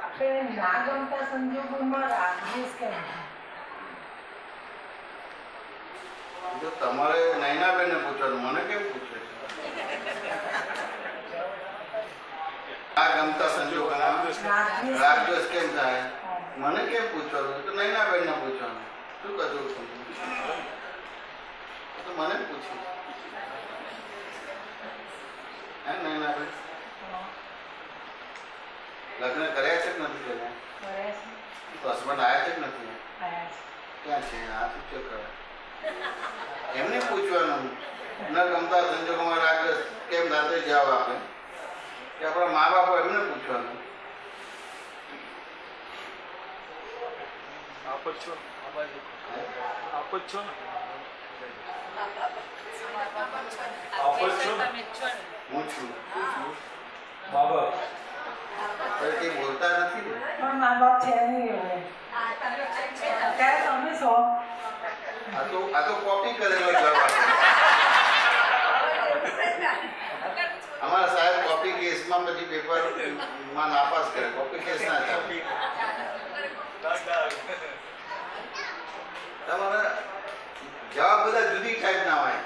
આપણે ના ગમતા સંજોગોમાં રાગદ્વેષ કેમ? જો તમારે નૈનાબેન ને પૂછવાનું, મને કેમ પૂછે છે? આ ગમતા સંજોગોમાં રાગદ્વેષ કેમ થાય મને કેમ પૂછવાનું? તો નૈનાબેન ને પૂછવાનું. શું કશું તો મને પૂછે હે નૈનાબેન? લગ્ન કર્યા છે કે નથી કર્યા? તો હસબન્ડ આવ્યા છે કે નથી? આયા ક્યાં છે? આ શું કરે? એમને પૂછવાનું ન ગમતા સંજોગોમાં રાગ કેમ દાદે જવાબ આપે કે આપણા મા બાપો એમને પૂછવાનું. આપ જ છો હું છું મા બાપ કંઈ બોલતા નથી ને. પણ મા બાપ છે નહીં હવે. અત્યારે તમે છો. આ તો કોપી કરેલો જવાબ આપે. અમારા સાહેબ કોપી કેસમાં પછી પેપરમાં નાપાસ કરે. કોપી કેસ ના ચાલે. તમારા જવાબ બધા જુદી ટાઈપના હોય.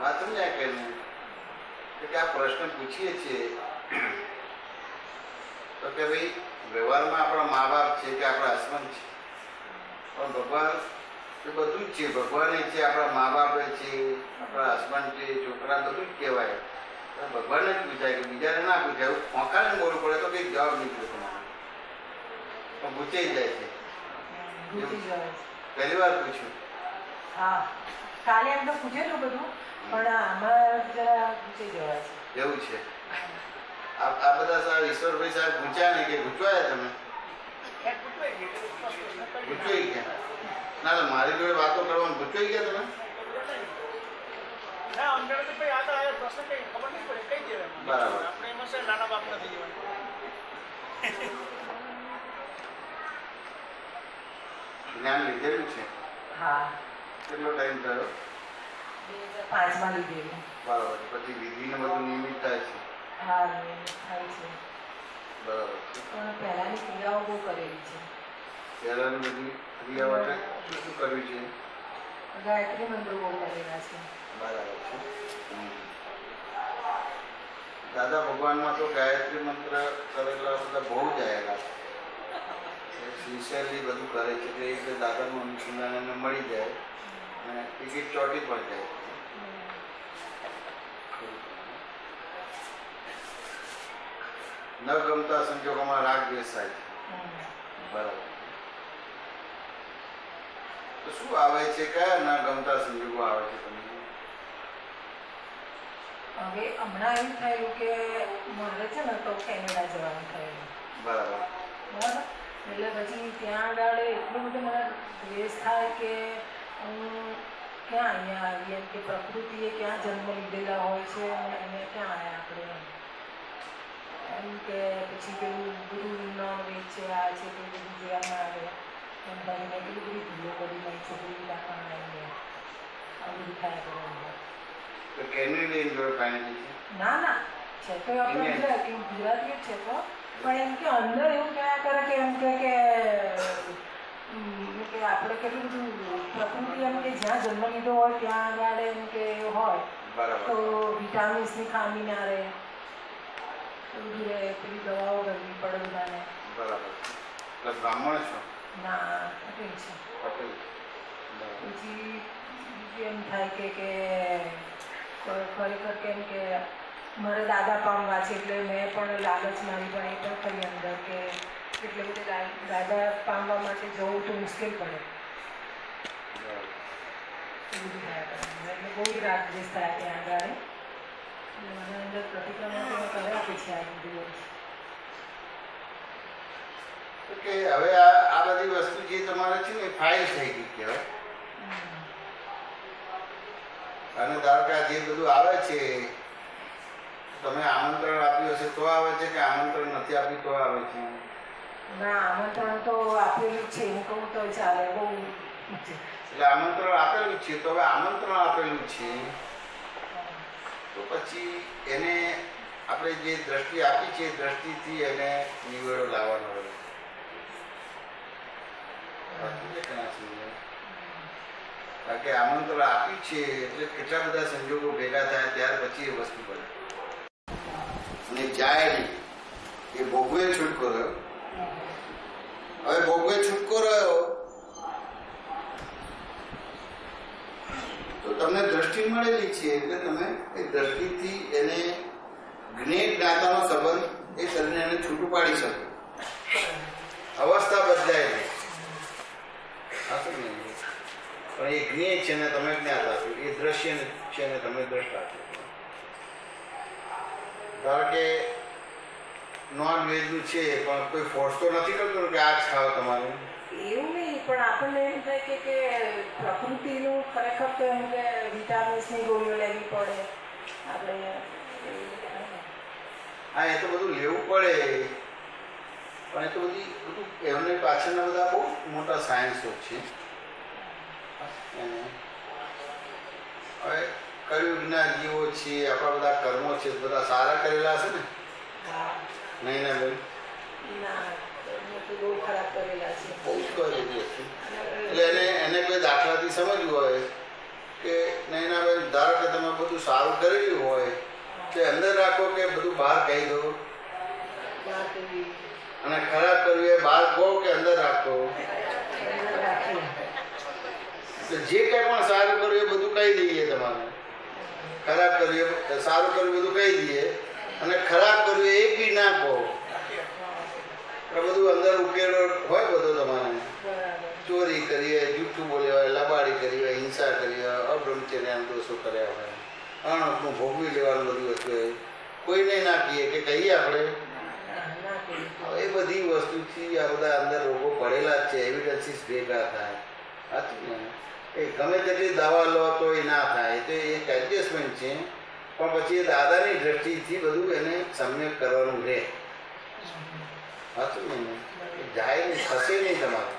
વાત સમજાય કે નહીં? કે આ પ્રશ્ન પૂછીએ છીએ તો કે ભાઈ વ્યવહારમાં આપણા મા બાપ છે કે આપણા હસબન્ડ છે, પણ ભગવાન એ બધું જ છે. ભગવાન છે, આપણા મા બાપ છે, આપણા હસબન્ડ છે, છોકરા, બધું જ કહેવાય. ભગવાનને જ પૂછાય કે બીજાને ના પૂછાય. એવું ખોખાને બોલવું પડે તો કંઈક જવાબ નીકળે તમારે, પણ પૂછાઈ જાય છે. પહેલી વાર પૂછ્યું? હા, કાલે એમ તો પૂછેલું બધું, પણ આમાં જરા પૂછી જવાય છે. એવું છે. આ બધા સાહેબ ઈશ્વરભાઈ સાહેબ પૂછ્યા નહીં કે પૂછવાયા તમે? પૂછવાઈ ગયા? ના, મારી જોડે વાતો કરવાનું પૂછવાઈ ગયા તમે? બરાબર. જ્ઞાન લીધેલું છે? હા, કેટલો ટાઈમ થયો? 2005માં લીધેલું. બરાબર. પછી વિધિને બધું નિયમિત થાય છે? હા, થાય છે. બરાબર. પણ પહેલાની ક્રિયાઓ બહુ કરેલી છે. પહેલાની બધી ક્રિયા માટે શું શું કર્યું છે? ગાયત્રી મંત્રો બહુ કરેલા છે. બરાબર છે. દાદા ભગવાનમાં તો ગાયત્રી મંત્ર કરેલા બધા બહુ જ આવેલા છે. સિન્સિયરલી બધું કરે છે કે એક દાદાનું અનુસંધાન એને મળી જાય અને ટિકિટ ચોટી પણ જાય. ન ગમતા સંજોગોમાં રાગ દ્વેષ થાય છે. બરાબર. તો શું આવે છે? કયા ન ગમતા સંજોગો આવે છે તમને? હવે હમણાં એવું થયેલું કે મારે છે ને તો કેનેડા જવાનું થયેલું. બરાબર. બરાબર. એટલે પછી ત્યાં આગળ એટલું બધું મને દ્વેષ થાય કે હું ક્યાં અહીંયા આવી, એમ કે પ્રકૃતિએ ક્યાં જન્મ લીધેલા હોય છે અને એને ક્યાં આવ્યા આપણે એમ કે પછી પેલું બધું ન વેચે આ છે તે બધું જોવામાં આવે એમ કરીને એટલી બધી ભૂલો કરી નહીં છોકરી રાખવાના આવીને આ બધું થાય કરે. તો કેનેડિયન જોડે પાણી છે? ના, છે તો આપણે ગુજરાતી જ છે તો, પણ એમ કે અંદર એવું કયા કરે કે એમ કે આપણે કેટલું બધું પ્રકૃતિ એમ કે જ્યાં જન્મ લીધો હોય ત્યાં આગળ એમ કે હોય તો વિટામિન્સની ખામી ના રહે, બધું રહે, પેલી દવાઓ કરવી પડે બધાને. બરાબર. એટલે બ્રાહ્મણ છો? ના, પટેલ છે. પટેલ. પછી બીજું એમ થાય કે ખરેખર કેમ કે મારે દાદા પામવા છે એટલે મેં પણ લાલચ મારી પણ એ પણ ખરી અંદર કે એટલે બધે દાદા પામવા માટે જવું તો મુશ્કેલ પડે. એ બધું થાય એટલે બહુ જ રાગ દ્વેષ થાય ત્યાં આગળ. મને અંદર પ્રતિક્રમણ મેં કર્યા પછી આ બધું. કે હવે આ બધી વસ્તુ જે તમારે છે ને ફાઇલ થઈ ગઈ કહેવાય. અને ધારો કે જે બધું આવે છે તમે આમંત્રણ આપ્યું હશે તો આવે છે કે આમંત્રણ નથી આપ્યું તો આવે છે? ના, આમંત્રણ તો આપેલું છે, હું કહું તો ચાલે. બહુ એટલે આમંત્રણ આપેલું છે તો હવે આમંત્રણ આપેલું છે તો પછી એને આપણે જે દ્રષ્ટિ આપી છે એ દ્રષ્ટિથી એને નિવેડો લાવવાનો હોય. કારણ કે આમંત્રણ આપ્યું છે એટલે કેટલા બધા સંજોગો ભેગા થાય ત્યાર પછી એ વસ્તુ બને. અને જાય નહીં એ ભોગવે છૂટકો રહ્યો. હવે ભોગવે છૂટકો રહ્યો તો તમને દ્રષ્ટિ મળેલી છે એટલે તમે એ દ્રષ્ટિથી એને જ્ઞાતાનો સંબંધ એ શરીરને એને છૂટું પાડી શકો. અવસ્થા બદલાય જ્ઞેય છે ને તમે જ્ઞાતા છો, એ દ્રશ્ય છે ને તમે દ્રષ્ટા છો. ધારો કે નોન વેજનું છે પણ કોઈ ફોર્સ તો નથી કરતું કે આ જ ખાવ તમારે, એવું નહીં, પણ આપણને એમ થાય કે પ્રકૃતિનું ખરેખર તો એમ કે વિટામિન્સની ગોળીઓ લેવી પડે આપણે. હા એ તો બધું લેવું પડે, પણ એ તો બધું એમને પાછળના બધા બહુ મોટા સાયન્સો છે. હવે કળિયુગના જીવો છીએ, આપણા બધા કર્મો છે બધા સારા કરેલા છે ને? નહીં ના બેન? બહુ ખરાબ કરેલા છે, બહુ જ કરેલું છે. એટલે એને કોઈ દાખલાથી સમજવું હોય કે નહીં ના બેન, ધારો કે તમે બધું સારું કરેલું હોય તે અંદર રાખો કે બધું બહાર કહી દો, અને ખરાબ કર્યું એ બહાર કહો કે અંદર રાખો? જે કંઈ પણ સારું કર્યું એ બધું કહી દઈએ, તમારે ખરાબ કર્યું સારું કર્યું બધું કહી દઈએ, અને ખરાબ કર્યું એ બી ના કહો. બધું અંદર ઉકેલો હોય બધો. તમારે ચોરી કરી હોય, જૂઠું બોલ્યા હોય, લબાડી કરી હોય, હિંસા કરી હોય, અબ્રહ્મચર્યના દોષો કર્યા હોય, અણહકનું ભોગવી લેવાનું બધું વસ્તુ હોય, કોઈને ના કહીએ કે કહીએ આપણે. એ બધી વસ્તુથી આ બધા અંદર રોગો પડેલા જ છે, એવિડન્સીસ ભેગા થાય. સાચું ને? એ ગમે તેટલી દવા લો તો એ ના થાય, તો એક એડજસ્ટમેન્ટ છે, પણ પછી એ દાદાની દ્રષ્ટિથી બધું એને સમ્યક કરવાનું રહે. સાચું ને? જાય નહીં, થશે નહીં તમારે.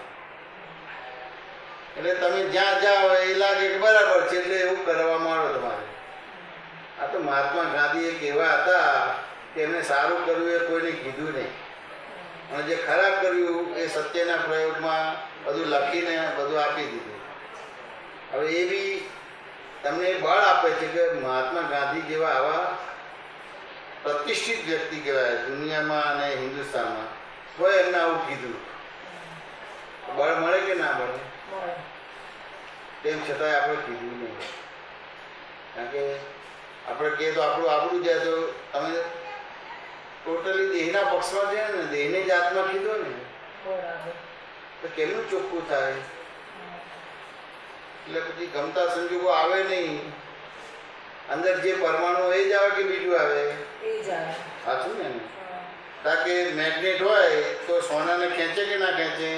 એટલે તમે જ્યાં જાઓ એ લાગે કે બરાબર છે એટલે એવું કરવા માંડો તમારે. આ તો મહાત્મા ગાંધી એક એવા હતા કે એમને સારું કર્યું એ કોઈને કીધું નહીં, અને જે ખરાબ કર્યું એ સત્યના પ્રયોગમાં બધું લખીને બધું આપી દીધું. હવે એ બી તમને બળ આપે છે કે મહાત્મા ગાંધી જેવા આવા પ્રતિષ્ઠિત વ્યક્તિ કહેવાય દુનિયામાં અને હિન્દુસ્તાનમાં, કોઈ એમને આવું કીધું. બળ મળે કે ના મળે? તેમ છતાંય આપણે કીધું નહીં, કારણ કે આપણે કહીએ તો આપણું આબરૂ જાય. તો તમે ટોટલી દેહના પક્ષમાં છે ને, દેહની જાતમાં કીધો ને, તો કેમનું ચોખ્ખું થાય? એટલે પછી ગમતા સંજોગો આવે નહીં. અંદર જે પરમાણુ એ જ આવે કે બીજું આવે? સાચું ને? કારણ કે મેગ્નેટ હોય તો સોનાને ખેંચે કે ના ખેંચે?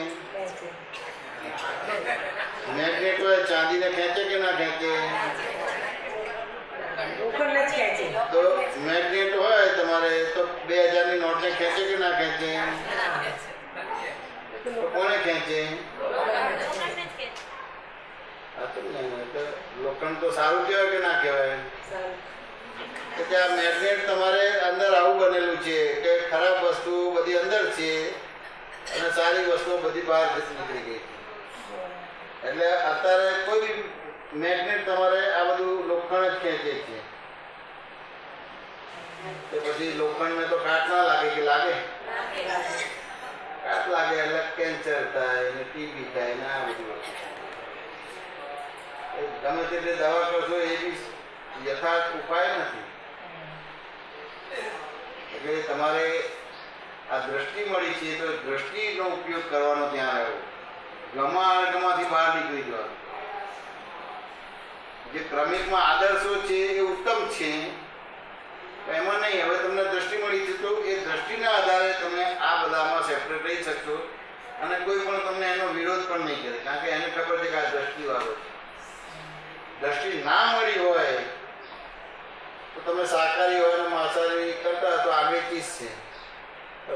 મેગ્નેટ હોય ચાંદીને ખેંચે કે ના ખેંચે? તો મેગ્નેટ હોય તમારે તો 2000ની નોટને ખેંચે કે ના ખેંચે? કોને ખેંચે? લોખંડ તો સારું કહેવાય કે ના કહેવાય? કે ત્યાં મેગ્નેટ તમારે અંદર આવું બનેલું છે કે ખરાબ વસ્તુ બધી અંદર છે અને સારી વસ્તુઓ બધી બહાર નીકળી ગઈ. એટલે અત્યારે કોઈ બી મેગ્નેટ તમારે આ બધું લોખંડ જ ખેંચે છે. તો પછી લોખંડને તો કાટ ના લાગે કે લાગે? કાટ લાગે એટલે કેન્સર થાય ને, ટીબી થાય ને, આ બધું વસ્તુ. ગમે તેટલી દવા કરશો એ બી યથાર્થ ઉપાય નથી. એટલે તમારે આ દ્રષ્ટિ મળી છે તો દ્રષ્ટિનો ઉપયોગ કરવાનો ત્યાં આવ્યો. ગમાથી બહાર નીકળી જવાનું. જે ક્રમિકમાં આદર્શો છે એ ઉત્તમ છે, એમાં નહીં. હવે તમને દ્રષ્ટિ મળી છે તો એ દ્રષ્ટિના આધારે તમે આ બધામાં સેપરેટ રહી શકશો, અને કોઈ પણ તમને એનો વિરોધ પણ નહીં કરે, કારણ કે એને ખબર છે કે આ દ્રષ્ટિવાળો છે. દ્રષ્ટિ ના મળી હોય તો તમે શાકાહારી હોય ને માંસાહારી કરતા તો આગળ ચીજ છે.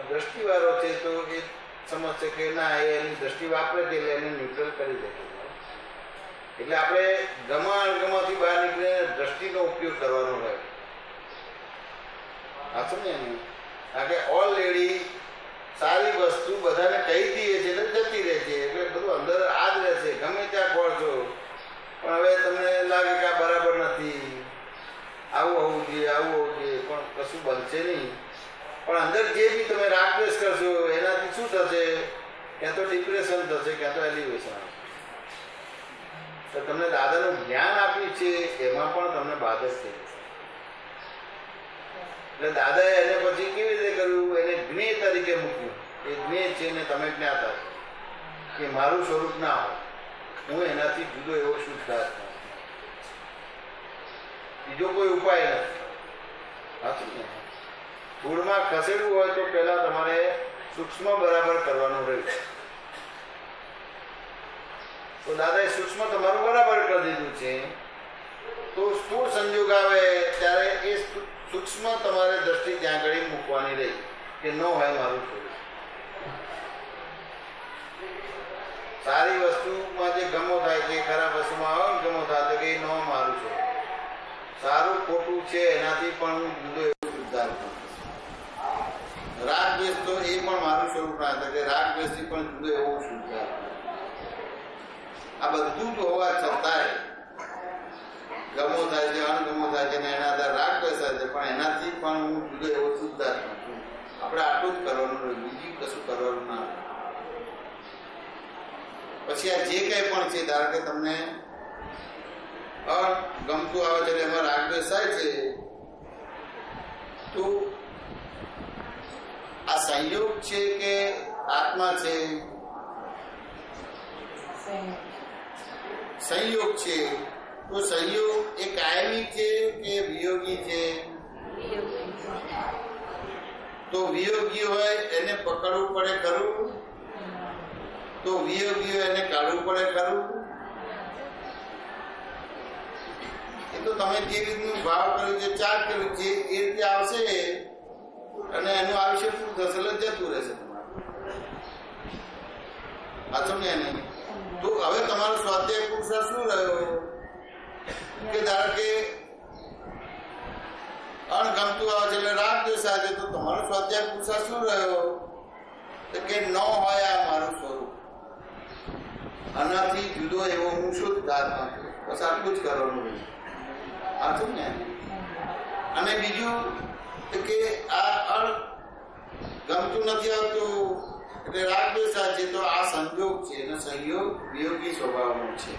દ્રષ્ટિવાળો છે તો એ સમજશે કે ના, એ એની દ્રષ્ટિ વાપરે છે એટલે એને ન્યુટ્રલ કરી દે. એટલે આપણે ગમાથી બહાર નીકળીને દ્રષ્ટિનો ઉપયોગ કરવાનો હોય. આ સમજે ને? કારણ કે ઓલરેડી સારી વસ્તુ બધાને કહી દઈએ છે એટલે જતી રહે છે, એટલે બધું અંદર આ જ રહેશે. ગમે ત્યાં ખોરશો પણ હવે તમને લાગે કે આ બરાબર નથી, આવું હોવું જોઈએ, આવું હોવું જોઈએ, પણ કશું બનશે નહીં. પણ અંદર જે બી તમે રાગદ્વેષ કરશો એનાથી શું થશે? ક્યાં તો ડિપ્રેશન થશે, ક્યાં તો એલિવેશન આવશે. તો તમને દાદાનું જ્ઞાન આપ્યું છે એમાં પણ તમને બાધક છે. એટલે દાદાએ એને પછી કેવી રીતે કર્યું? એને જ્ઞેય તરીકે મૂક્યું. એ જ્ઞેય છે ને તમે જ્ઞાતા છો, કે મારું સ્વરૂપ ના હોય. હું એનાથી જુદો એવો શુદ્ધ આત્મા છું. બીજો કોઈ ઉપાય નથી. સાચું ને? ધૂળમાં ખસેડવું હોય તો પહેલા તમારે સૂક્ષ્મ બરાબર કરવાનું રહ્યું. તો દાદાએ સૂક્ષ્મ તમારું બરાબર કરી દીધું છે. તો સ્થૂળ સંજોગ આવે ત્યારે એ સૂક્ષ્મ તમારે દ્રષ્ટિ ત્યાં આગળ મૂકવાની રહી કે ન હોય મારું સ્વરૂપ. સારી વસ્તુમાં જે ગમો થાય છે, ખરાબ વસ્તુમાં અગમો થાય તો કે ન મારું સ્વરૂપ. સારું ખોટું છે એનાથી પણ હું જુદો એવો સુધાર કરું. રાગ દ્વેષ તો એ પણ મારું સ્વરૂપ ના હતા કે રાગ દ્વેષથી પણ જુદો એવો સુધાર. આ બધું જ હોવા છતાંય ગમો થાય છે, અણગમો થાય છે, એના આધારે રાગ દ્વેષ થાય છે, પણ એનાથી પણ હું જુદો એવો સુધાર છું. આપણે આટલું જ કરવાનું રહ્યું, બીજું કશું કરવાનું ના. પછી આ જે કંઈ પણ છે, ધારો કે તમને ગમતું આવે છે એટલે એમાં રાગ દ્વેષ થાય છે, તો આ સંયોગ છે કે આત્મા છે? સંયોગ છે. તો સંયોગ એ કાયમી છે કે વિયોગી છે? તો વિયોગી હોય એને પકડવું પડે ખરું, તો વિયોગી હોય એને કાઢવું પડે ખરું. એ તો તમે જે રીતનું ભાવ કર્યું છે, ચાર કર્યું છે, એ રીતે આવશે અને એનું આયુષ્ય પૂરું થશે એટલે જતું રહેશે તમારું. પાછો ને એને તો હવે તમારો સ્વાધ્યાય પુરુષાર્થ શું રહ્યો કે ધારો કે અણગમતું આવે છે એટલે રાગ દ્વેષ આવે છે, તો તમારો સ્વાધ્યાય પુરુષાર્થ શું રહ્યો કે ન હોય આ મારું સ્વરૂપ, આનાથી જુદો એવો હું શુદ્ધ આત્મા છું. બસ આટલું જ કરવાનું રહ્યું. સાચું ને? અને બીજું કે આ ગમતું નથી આવતું એટલે રાગ દ્વેષ આવે છે, તો આ સંયોગ છે એનો સંયોગ વિયોગી સ્વભાવનો છે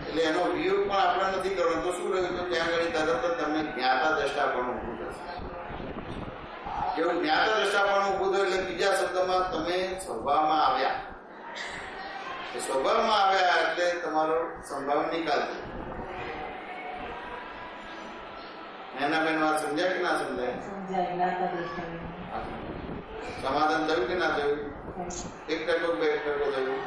એટલે એનો વિયોગ પણ આપણે નથી કરવાનો. તો શું રહ્યું? તો ત્યાં આગળ તરત જ તમને જ્ઞાતા દ્રષ્ટા પણ ઊભું થશે. એવું જ્ઞાતા દ્રષ્ટા પણ ઊભું થયું એટલે બીજા શબ્દમાં તમે સ્વભાવમાં આવ્યા. સ્વભાવમાં આવ્યા એટલે તમારો સંભાવ નિકાલ થયો. એના બેન વાત સમજાય કે ના સમજાય? સમાધાન થયું કે ના થયું? 1% 2% થયું?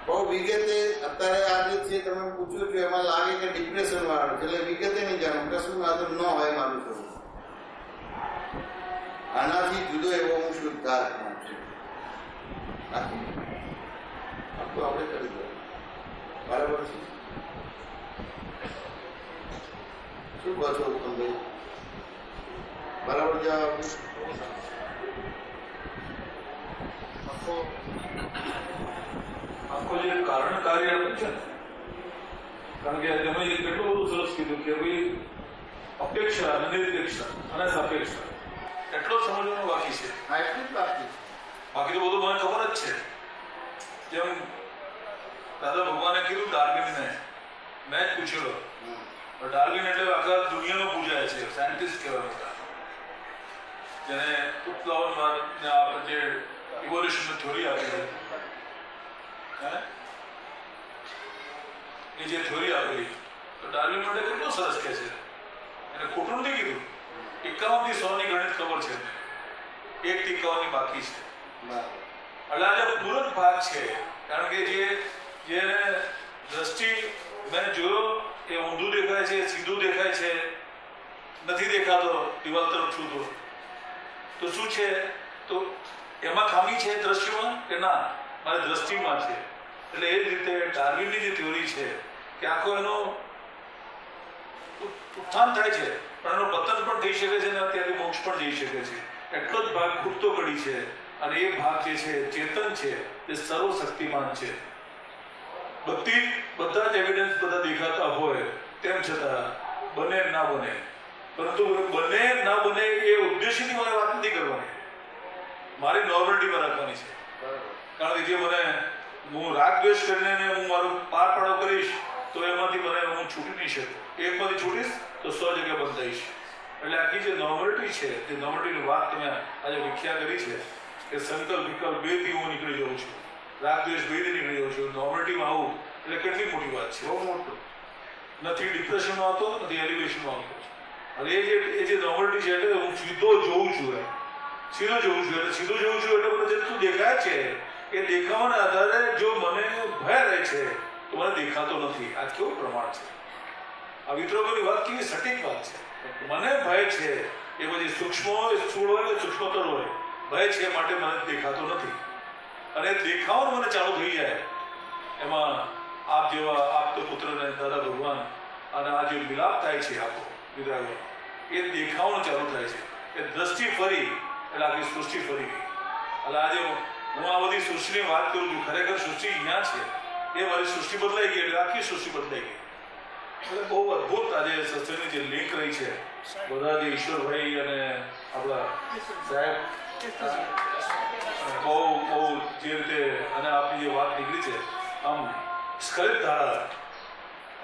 બહુ વિગતે અત્યારે આજે છે તમે પૂછ્યું છું એમાં લાગે કે ડિપ્રેશન વાળું એટલે વિગતે નહીં જાણું કશું માત્ર ન હોય મારું સ્વરૂપ. આનાથી જુદો એવો હું શુદ્ધ આત્મા છું. આટલું આપણે કરી દઈએ. બરાબર છે? શું કહો છો તમે? બરાબર જવાબ? આખો જે કારણ કાર્ય આપ્યું છે, કારણ કે તમે કેટલું બધું સરસ કીધું કે ભાઈ અપેક્ષા, અનિરપેક્ષા અને સાપેક્ષા એટલો સમજવાનું બાકી છે. હા, એટલું જ બાકી. બાકી તો બધું મને ખબર જ છે. જેમ દાદા ભગવાને કીધું ડાર્વિનને, મેં જ પૂછેલો ડાર્વિન એટલે આખા દુનિયામાં પૂજાય છે, સાયન્ટિસ્ટ કહેવાય, જેને ઉત્પ્લાવન જે ઇવોલ્યુશનની થિયોરી આપી છે, એ જે થિયોરી આપેલી તો ડાર્વિન માટે કેટલું સરસ કહે છે. એને ખોટું નથી કીધું. 51 થી 100 ની ગણિત ખબર છે, 1 થી 51 બાકી છે. એટલે આજે પૂરક ભાગ છે, કારણ કે જેને દ્રષ્ટિ મેં જોયો એ ઊંધું દેખાય છે, સીધું દેખાય છે, નથી દેખાતો દિવાલ તરફ છું તો શું છે? તો એમાં ખામી છે દ્રષ્ટિમાં કે ના, મારી દ્રષ્ટિમાં છે. એટલે એ જ રીતે ડાર્વિનની જે થિયોરી છે કે આખો એનો ઉત્થાન થાય છે પણ એનો પતન પણ થઈ શકે છે અને અત્યારે મોક્ષ પણ જઈ શકે છે. એટલો જ ભાગ ખૂટતો કડી છે અને એ ભાગ જે છે ચેતન છે, એ સર્વશક્તિમાન છે. બધા જ એવિડન્સ બધા દેખાતા હોય તેમ છતાં બને ના બને, પરંતુ બને ના બને એ ઉદ્દેશ્યની મને વાત નથી કરવાની, મારી નોર્મલિટીમાં રાખવાની છે. કારણ કે જે મને હું રાગ દ્વેષ કરીને હું મારું પાર પાડો કરીશ તો એમાંથી મને હું છૂટી નહીં શકું. એકમાંથી છૂટીશ તો 100 જગ્યા બંધાઈશ. એટલે આખી જે નોર્માલિટી છે તે નોર્માલિટીની વાત તમે આજે વ્યાખ્યા કરી છે કે સંકલ્પ વિકલ્પ બેથી હું નીકળી જાઉં છું, રાગ દ્વેષ બેથી નીકળી જાઉં છું, નોર્માલિટીમાં આવું એટલે કેટલી મોટી વાત છે. બહુ મોટું. નથી ડિપ્રેશનમાં આવતો, નથી એલિવેશનમાં આવતો. અને એ જે નોર્માલિટી છે એટલે હું સીધો જોઉં છું, સીધો જોઉં છું. એટલે સીધું જોઉં છું એટલે મને જેટલું દેખાય છે એ દેખાવાના આધારે જો મને ભય રહે છે તો મને દેખાતો નથી. આ કેવું પ્રમાણ છે? આ વિતરકોની વાત કેવી સટીક વાત છે. મને ભય છે એ પછી સૂક્ષ્મ હોય, સ્થૂળ હોય કે સૂક્ષ્મતર હોય, ભય છે માટે મને દેખાતો નથી. અને દેખાવાનું મને ચાલુ થઈ જાય એમાં આપ જેવા આપ તો પુત્રને દાદા ભગવાન અને આ જે વિલાપ થાય છે આપો વિતરાગો એ દેખાવાનું ચાલુ થાય છે. એ દ્રષ્ટિ ફરી એટલે આખી સૃષ્ટિ ફરી ગઈ. એટલે આજે હું આ બધી સૃષ્ટિની વાત કરું છું, ખરેખર સૃષ્ટિ અહીંયા છે એ મારી સૃષ્ટિ બદલાઈ ગઈ એટલે આખી સૃષ્ટિ બદલાઈ ગઈ. એટલે બહુ અદભુત આજે સત્સંગની જે લિંક રહી છે બધા જે ઈશ્વરભાઈ અને આપણા સાહેબ બહુ જે રીતે અને આપની જે વાત નીકળી છે આમ સ્ખલિત ધારા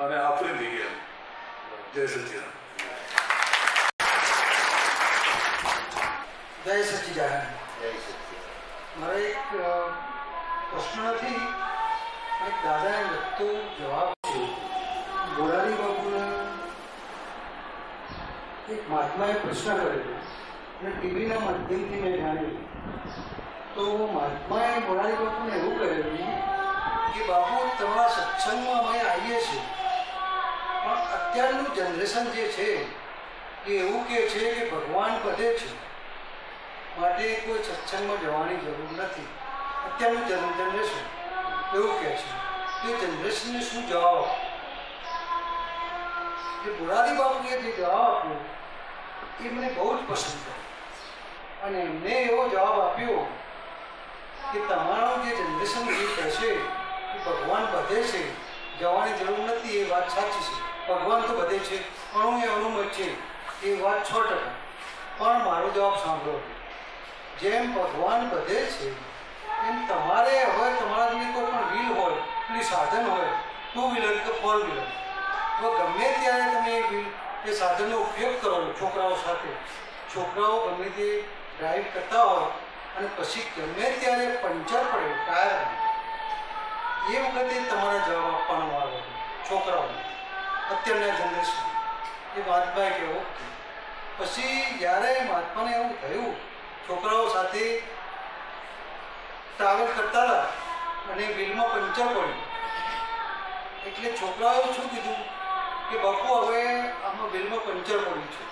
અને આફરી થઈ ગયા. જય સચિદાનંદ. જય સચિદાનંદ. મારે એક પ્રશ્ન નથી, એક દાદાને લગતો જવાબ છે. મોરારી બાપુને એક મહાત્માએ પ્રશ્ન કરેલો અને ટીવીના માધ્યમથી મેં જાણ્યું. તો મહાત્માએ મોરારી બાપુને એવું કહેલું કે બાપુ તમારા સત્સંગમાં અમે આવીએ છીએ પણ અત્યારનું જનરેશન જે છે એ એવું કહે છે કે ભગવાન બધે છે માટે કોઈ સત્સંગમાં જવાની જરૂર નથી. અત્યારનું જનરેશન એવું કહે છે. એ જનરેશનને શું જવાબ? જે મોરારી બાપુએ જે જવાબ આપ્યો એ મને બહુ જ પસંદ કર્યો અને એમને એવો જવાબ આપ્યો કે તમારું જે જનરેશન જે કહેશે કે ભગવાન બધે છે, જવાની જરૂર નથી, એ વાત સાચી છે. ભગવાન તો બધે છે પણ એ અનુમત છે, એ વાત 100%. પણ મારો જવાબ સાંભળો. જેમ ભગવાન બધે છે એમ તમારે હવે તમારા જે કોઈ પણ વ્હીલ હોય, પેલી સાધન હોય, 2 વ્હીલર કે 4 વ્હીલર, તો ગમે ત્યારે તમે એ સાધનનો ઉપયોગ કરો છોકરાઓ સાથે. છોકરાઓ ગમે તે ડ્રાઈવ કરતા હોય અને પછી ગમે ત્યારે પંચર પડે ટાયર, એ વખતે તમારા જવાબ આપવાનો આવે છોકરાઓને. અત્યારના જનરેશન એ મહાત્માએ કહેવું. પછી જ્યારે મહાત્માને એવું થયું છોકરાઓ સાથે ટ્રાવેલ કરતા હતા અને વ્હીલમાં પંચર પડ્યું, એટલે છોકરાઓએ શું કીધું કે બાપુ હવે આમાં વ્હીલમાં પંચર પડ્યું છે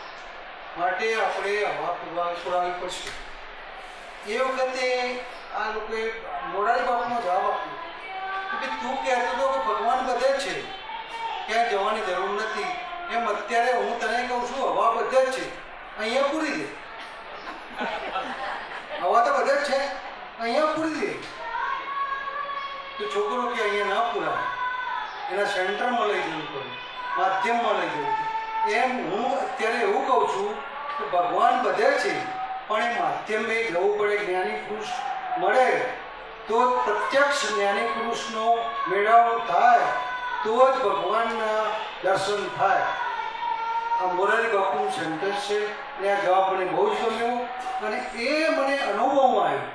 માટે આપણે હવા પુરાવી પડશે. એ વખતે આ લોકોએ મોરારી બાપુનો જવાબ આપ્યો કે તું કહેતો હતો કે ભગવાન બધે જ છે, ક્યાં જવાની જરૂર નથી. એમ અત્યારે હું તને કહું છું હવા બધે જ છે, અહીંયા પૂરી દે. હવા તો બધે જ છે, અહીંયા પૂરી દે. તો છોકરો કે અહીંયા ના પૂરાય, એના સેન્ટરમાં લઈ જવું પડે, માધ્યમમાં લઈ જવું પડે. એમ હું અત્યારે એવું કહું છું કે ભગવાન બધે છે પણ એ માધ્યમે જવું પડે. જ્ઞાની પુરુષ મળે તો પ્રત્યક્ષ જ્ઞાની પુરુષનો મેળાવો થાય તો જ ભગવાનના દર્શન થાય. આ મોરારી બાપુનું સેન્ટેન્સ છે અને આ જવાબ મને બહુ જ ગમ્યો અને એ મને અનુભવમાં આવ્યો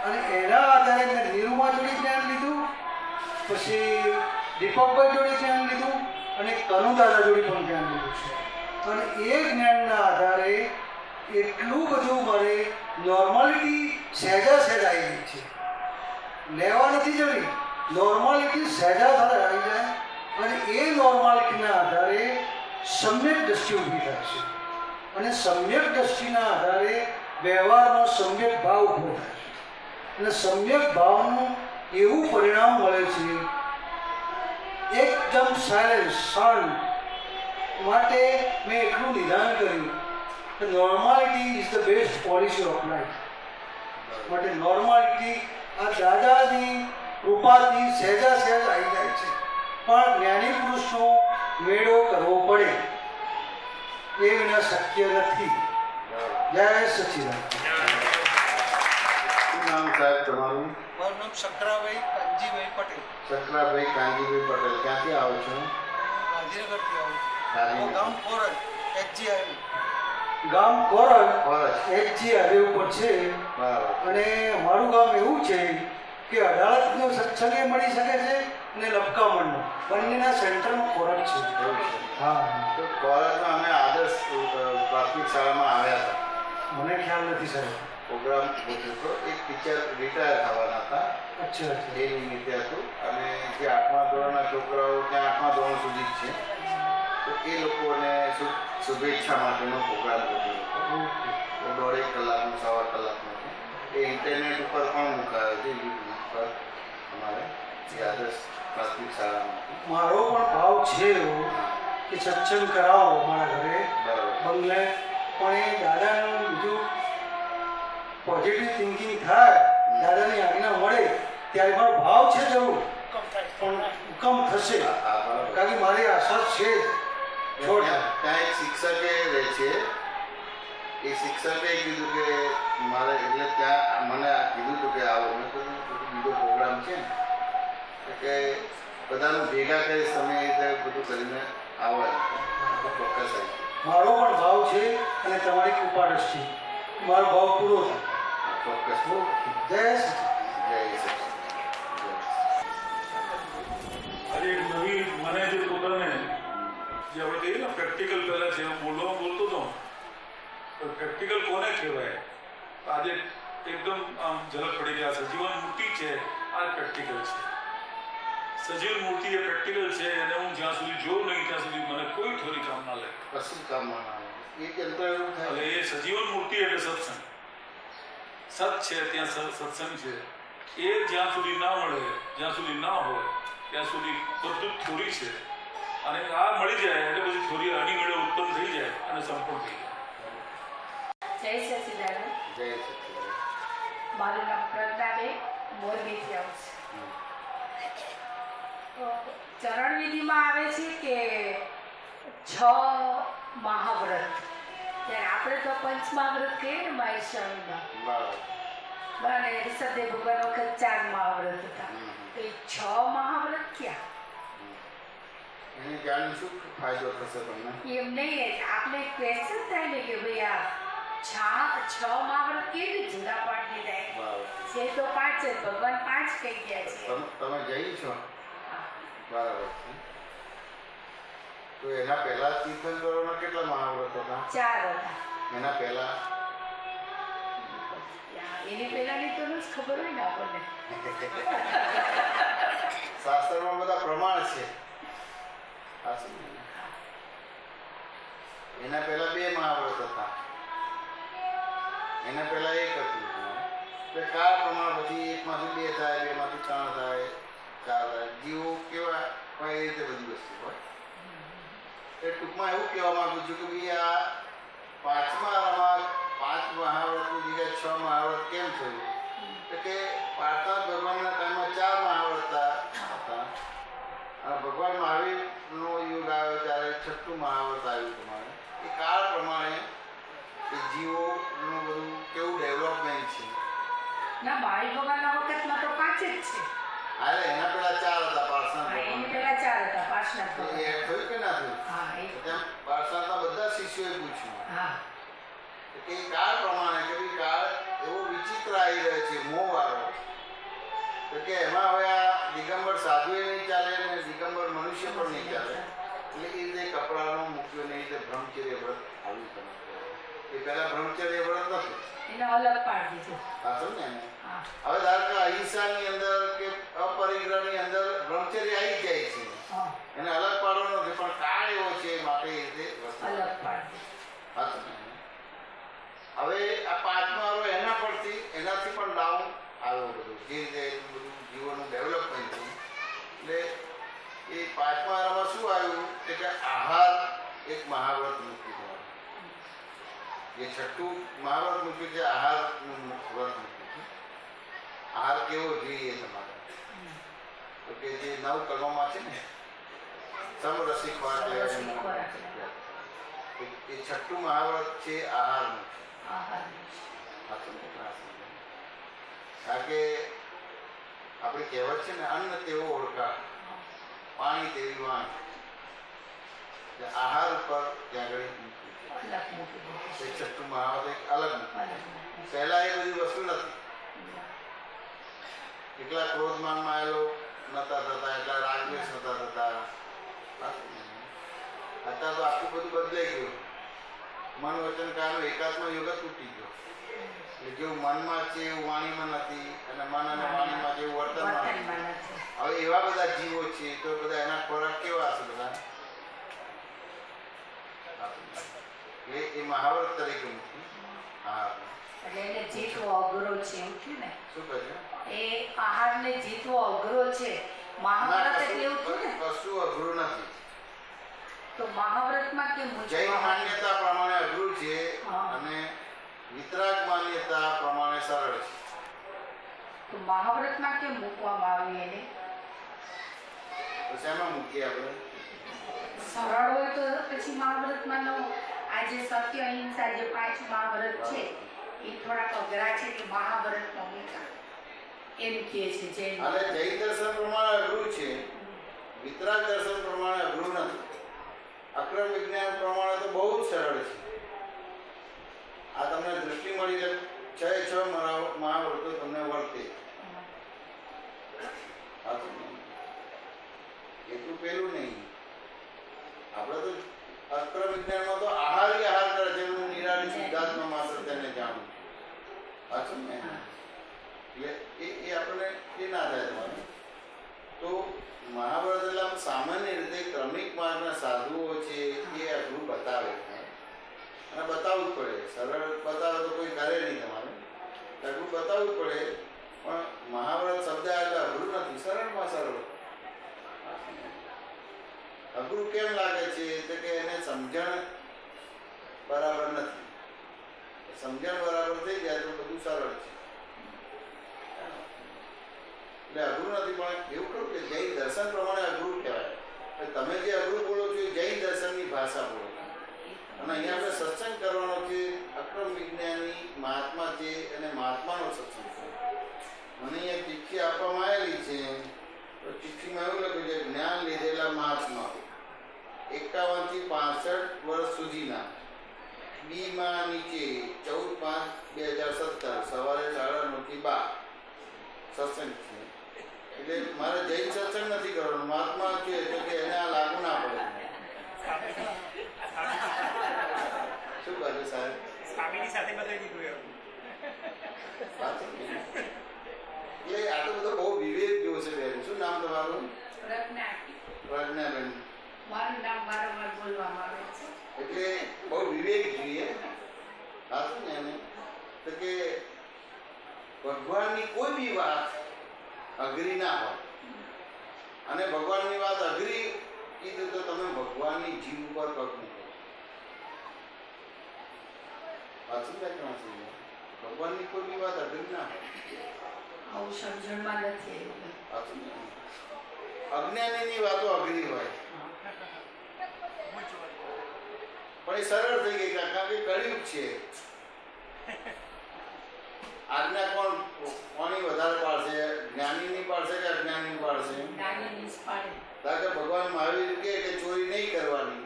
અને એના આધારે મેં નીરુમા જોડે જ્ઞાન લીધું, પછી દીપકભાઈ જોડે જ્ઞાન લીધું અને કનુ દાદા જોડે પણ જ્ઞાન લીધું છે. અને એ જ્ઞાનના આધારે એટલું બધું મારે નોર્માલિટી સહેજા સહેજ આવી ગઈ છે. લેવા નથી જવી, નોર્માલિટી સહેજા સાથે આવી જાય અને એ નોર્માલિટીના આધારે સમ્યક દ્રષ્ટિ ઊભી થાય છે અને સમ્યક દ્રષ્ટિના આધારે વ્યવહારમાં સમ્યક ભાવ ઊભો થાય છે અને સમ્યક ભાવનું એવું પરિણામ મળે છે એકદમ સાયલેન્સ શાંત. માટે મેં એટલું નિદાન કર્યું કે normality is the best policy of life. માટે નોર્માલિટી આ દાદાની કૃપાથી સહેજા સહેજ આવી જાય છે પણ જ્ઞાની પુરુષનો મેળો કરવો પડે, એ વિના શક્ય નથી. જય સચિદાનંદ. શું નામ સાહેબ તમારું? મારું નામ શકરાભાઈ કાનજીભાઈ પટેલ. શકરાભાઈ કાનજીભાઈ પટેલ. ક્યાંથી આવો છો? ગાંધીનગરથી આવું. ગામ ફોરજ HGI. ગામ કોરજ કોરજ. HG હાઈવે ઉપર છે. બરાબર. અને અમારું ગામ એવું છે કે અડાલજનો સત્સંગે મળી શકે છે અને લપકામણનો બંનેના સેન્ટરમાં કોરજ છે. એવું છે. હા, તો કોલેજમાં અમે આદર્શ પ્રાથમિક શાળામાં આવ્યા હતા. મને ખ્યાલ નથી સાહેબ. પ્રોગ્રામ ગોઠવ્યો હતો. એક ટીચર રિટાયર થવાના હતા, અચ્છા અચ્છા. એ નિમિત્તે હતું. અને જે 8મા ધોરણના છોકરાઓ ત્યાં 8મા ધોરણ સુધી જ છે, તો એ લોકોને શુભેચ્છા માટેનો પ્રોગ્રામ ગોઠવ્યો હતો. ઓકે. તો 1.5 કલાકનો 1.25 કલાકનો છે. એ ઇન્ટરનેટ ઉપર પણ મુકાયો છે, યુટ્યુબ પર અમારે જે આદર્શ પ્રાથમિક શાળામાં. મારો પણ ભાવ છે એવો કે સત્સંગ કરાવો મારા ઘરે બરાબર. બંગલે, પણ એ દાદાનું બીજું પોઝિટિવ થિંકિંગ થાય, દાદાની આજ્ઞા મળે ત્યારે મારો ભાવ છે જરૂર, પણ હુકમ થશે. કારણ કે મારી આશા છે જ. ત્યાં એક શિક્ષકે રહે છે. એ શિક્ષકે કીધું કે મારે, એટલે ત્યાં મને કીધું હતું કે આવો. મેં કીધું બીજો પ્રોગ્રામ છે ને, કે બધાનું ભેગા કરી સમય રીતે બધું કરીને આવો. ચોક્કસ આવી. મારો પણ ભાવ છે અને તમારી કૃપા દ્રષ્ટિ મારો ભાવ પૂરો થાય. ચોક્કસ. જય શ્રી જય સચિન. આજે એક નવી મને જે પોતાને જે આપણે કહીએ ને પ્રેક્ટિકલ પહેલાં છે હું બોલતો હતો, તો પ્રેક્ટિકલ કોને કહેવાય? આજે એકદમ આમ ઝલક પડી કે આ સજીવન મૂર્તિ છે, આ પ્રેક્ટિકલ છે. સજીવન મૂર્તિ એ પ્રેક્ટિકલ છે, અને હું જ્યાં સુધી જોઉં નહીં ત્યાં સુધી મને કોઈ થોડી કામ ના લાગે. કશું કામ ના આવે. એક યંત્ર એવું થાય. એટલે એ સજીવન મૂર્તિ એટલે સત્સંગ. સત છે ત્યાં સત્સંગ છે. એ જ્યાં સુધી ના મળે, જ્યાં સુધી ના હોય ત્યાં સુધી બધું થોડી છે. અને આ મળી જાય એટલે પછી થોડી અણી મેળે ઉત્પન્ન થઈ જાય અને સંપૂર્ણ થઈ જાય. જય સચિદાનંદ. જય સચિન. મારું નામ પ્રજ્ઞાબેન, મોરબીથી આવું છું. ચરણ વિધિમાં આવે છે કે 6 મહાવ્રત, ત્યારે આપણે તો પંચમહાવ્રત કહીએ ને મહેશ્વરીમાં, બરાબર. અને ઋષભદેવ ભગવાન વખત 4 મહાવ્રત હતા. તો એ 6 મહાવ્રત ક્યાં? એને જાણી શું ફાયદો થશે તમને? એમ નહીં, આપણે ક્વેશ્ચન થાય ને કે ભાઈ આ 6 મહાવ્રત કેવી જુદા પાડી જાય બરાબર. છે? તો 5 જ, ભગવાન 5 કહી ગયા છે. તમે જઈ છો? હા. બરાબર છે. તો એના પહેલા તીર્થંકરોના કેટલા મહાવ્રત હતા? 4 હતા. એના પહેલા એની પહેલાની તો નથી ખબર હોય ને આપણને. શાસ્ત્રમાં બધા પ્રમાણ છે. સાચું ને? એના પહેલા 2 મહાવ્રત હતા. એના પહેલા 1 હતું. એટલે કાળ પ્રમાણ પછી 1 માંથી 2 થાય, 2 માંથી 3 થાય, 4 થાય. જીવો કેવા હોય એ રીતે બધી વસ્તુ હોય. એ ટૂંકમાં એવું કહેવા માંગુ છું કે ભાઈ આ 5મા 5 મહાવ્રતની જગ્યાએ 6 મહાવ્રત કેમ થયું? કે પાર્થનાથ ભગવાનના ટાઈમમાં 4 મહાવ્રત હતા. અને ભગવાન મહાવીરનો યુગ આવ્યો ત્યારે 6મું મહાવ્રત આવ્યું. તમારે એ કાળ પ્રમાણે એ જીવોનું બધું કેવું ડેવલપમેન્ટ છે. ના, મહાવીર ભગવાનના વખતમાં તો 5 જ છે. હા, એના પેલા 4 હતા પાર્થનાથ હા, એની ભગવાન. પહેલા 4 હતા, પાર્થનાથ તો ભગવાન. એ થયું કે ના થયું? હા, તેમ પાર્થનાથના બધા શિષ્યોએ પૂછ્યું હા. કે કાળ પ્રમાણે કે ભાઈ કાળ એવો વિચિત્ર આવી રહ્યો છે, મોહવાળો, તો કે એમાં હવે આ દિગંબર સાધુએ નહીં ચાલે ને દિગંબર મનુષ્ય પણ નહીં ચાલે. એટલે એ રીતે કપડાનો મૂક્યો ને એ રીતે બ્રહ્મચર્ય વ્રત આવ્યું. તમે એ પહેલા બ્રહ્મચર્ય વ્રત નતું. એને અલગ પાડી દીધું. હા, સમજે ને? હા. હવે ધારો કે અહિંસાની અંદર કે અપરિગ્રહની અંદર બ્રહ્મચર્ય આવી જાય છે, હા, એને અલગ પાડવાનો નથી, પણ કાળ એવો છે માટે એ રીતે વસ્તુ અલગ પાડી દીધું. હા, સમજે ને? હવે આ 5મા વાળો એના પરથી એનાથી પણ ડાઉન આવ્યો બધું, જે રીતે બધું જીવોનું ડેવલપમેન્ટ થયું. એટલે એ 5મા વાળામાં શું આવ્યું કે આહાર એક મહાવ્રત મૂક્યું તમારું. જે 6મું મહાવ્રત મૂક્યું છે, આહારનું વ્રત મૂક્યું છે. આહાર કેવો જોઈએ તમારે? તો કે જે 9 કલમોમાં છે ને, સમરસી ખોરાક લેવાની એ 6મું મહાવ્રત છે આહારનું. કારણ કે આપણી કહેવત છે ને, અન્ન તેવો ઓળખા, પાણી તેવી વાણી. આહાર ઉપર ત્યાં આગળ મૂક્યું છે. અલગ મૂકી દીધું. છઠ્ઠું મહાવત એક અલગ પહેલા એ બધી વસ્તુ નથી. એટલા ક્રોધમાનમાં એ લોકો નતા થતા, એટલા રાગદ્વેષ નતા થતા. અત્યારે તો આખું બધું બદલાઈ ગયું. મન વચન કાયનો એકાત્મ યોગ જ તૂટી ગયો. એટલે જેવું મનમાં છે એવું વાણીમાં નથી, અને મન અને વાણીમાં જેવું વર્તનમાં નથી. હવે એવા બધા જીવો છે તો બધા એના ખોરાક કેવા હશે બધા? એ મહાવત તરીકે મૂકી. હા, એટલે એને જીતવો અઘરો છે એમ થયું ને. શું કહ્યું? એ આહારને જીતવો અઘરો છે. મહાવ્રત એટલે એવું થયું ને. કશું અઘરું નથી. તો મહાવ્રતમાં કેમ જૈન માન્યતા પ્રમાણે અઘરું છે અને વિતરાગ માન્યતા પ્રમાણે સરળ છે. તો મહાવ્રતમાં કેમ મૂકવામાં આવ્યું એને? તો શેમાં મૂકીએ આપણે? સરળ હોય તો પછી મહાવ્રતમાં નો આ જે સત્ય અહિંસા જે 5 મહાવ્રત છે એ થોડાક અઘરા છે કે મહાવ્રતમાં મૂકા એમ કહે છે જૈન. અને જૈન દર્શન પ્રમાણે અઘરું છે, વિતરાગ દર્શન પ્રમાણે અઘરું નથી. અક્રમ વિજ્ઞાન પ્રમાણે તો બહુ જ સરળ છે. આ તમને દૃષ્ટિ મળી જાય 6 મહાવ્રતો તમને વર્તે. એટલું પેલું નહીં. આપણે તો અક્રમ વિજ્ઞાનમાં તો આહાર કરે છે. નિરાળી શુદ્ધાત્મા માત્ર તેને જાણવું. સાચું ને? એટલે એ આપણને એ ના થાય તમારે. તો મહાભારત એટલે આમ સામાન્ય રીતે ક્રમિક માર્ગના સાધુઓ છે એ અઘરું બતાવે છે, અને બતાવવું જ પડે. સરળ બતાવે તો કોઈ કરે નહીં તમારે, અઘરું બતાવવું જ પડે. પણ મહાભારત શબ્દ એટલે અઘરું નથી, સરળમાં સરળ. અઘરું કેમ લાગે છે તો કે એને સમજણ બરાબર નથી. સમજણ બરાબર થઈ જાય તો બધું સરળ છે. એટલે અઘરું નથી. પણ એવું કહું કે જૈન દર્શન પ્રમાણે અઘરું કહેવાય. તમે જે અઘરું બોલો છો એ જૈન દર્શનની ભાષા બોલો છો. અને અહીંયા આપણે સત્સંગ કરવાનો છે. અક્રમ વિજ્ઞાની મહાત્મા છે અને મહાત્માનો સત્સંગ છે. મને અહીંયા ચિઠ્ઠી આપવામાં આવેલી છે. તો ચિઠ્ઠીમાં એવું લખ્યું છે, જ્ઞાન લીધેલા મહાત્મા 51 થી 65 વર્ષ સુધીના, બીમાં નીચે 14/5/2017 સવારે 9:30 થી 12 સત્સંગ છે. એટલે મારે જૈન સત્સંગ નથી કરવાનો. મહાત્મા છે તો કે એને આ લાગુ ના પડે. શું કહે સાહેબ? સ્વામીની સાથે બતાવી દીધું એવું. એટલે આ તો બધો બહુ વિવેક જેવો છે બેન. શું નામ તમારું? પ્રજ્ઞાબેન. મારું નામ વારંવાર બોલવામાં આવે છે. એટલે બહુ વિવેક જોઈએ. સાચું ને? એને તો કે ભગવાનની કોઈ બી વાત અઘરી ના હોય, અને ભગવાનની વાત અઘરી કીધું તો તમે ભગવાનની જીવ ઉપર પગ મૂકો. સાચું કે ભગવાનની કોઈ બી વાત અઘરી ના હોય. આવું સમજણમાં નથી એવું. સાચું ને? અજ્ઞાનીની વાતો અઘરી હોય, પણ એ સરળ થઈ ગઈ કારણ કે કળિયુગ છે. આજ્ઞા કોની વધારે પાડશે? જ્ઞાનીની પાડશે કે અજ્ઞાનીની પાડશે? જ્ઞાનીની જ પાડે. કારણ કે ભગવાન મહાવીર કહે કે ચોરી નહીં કરવાની,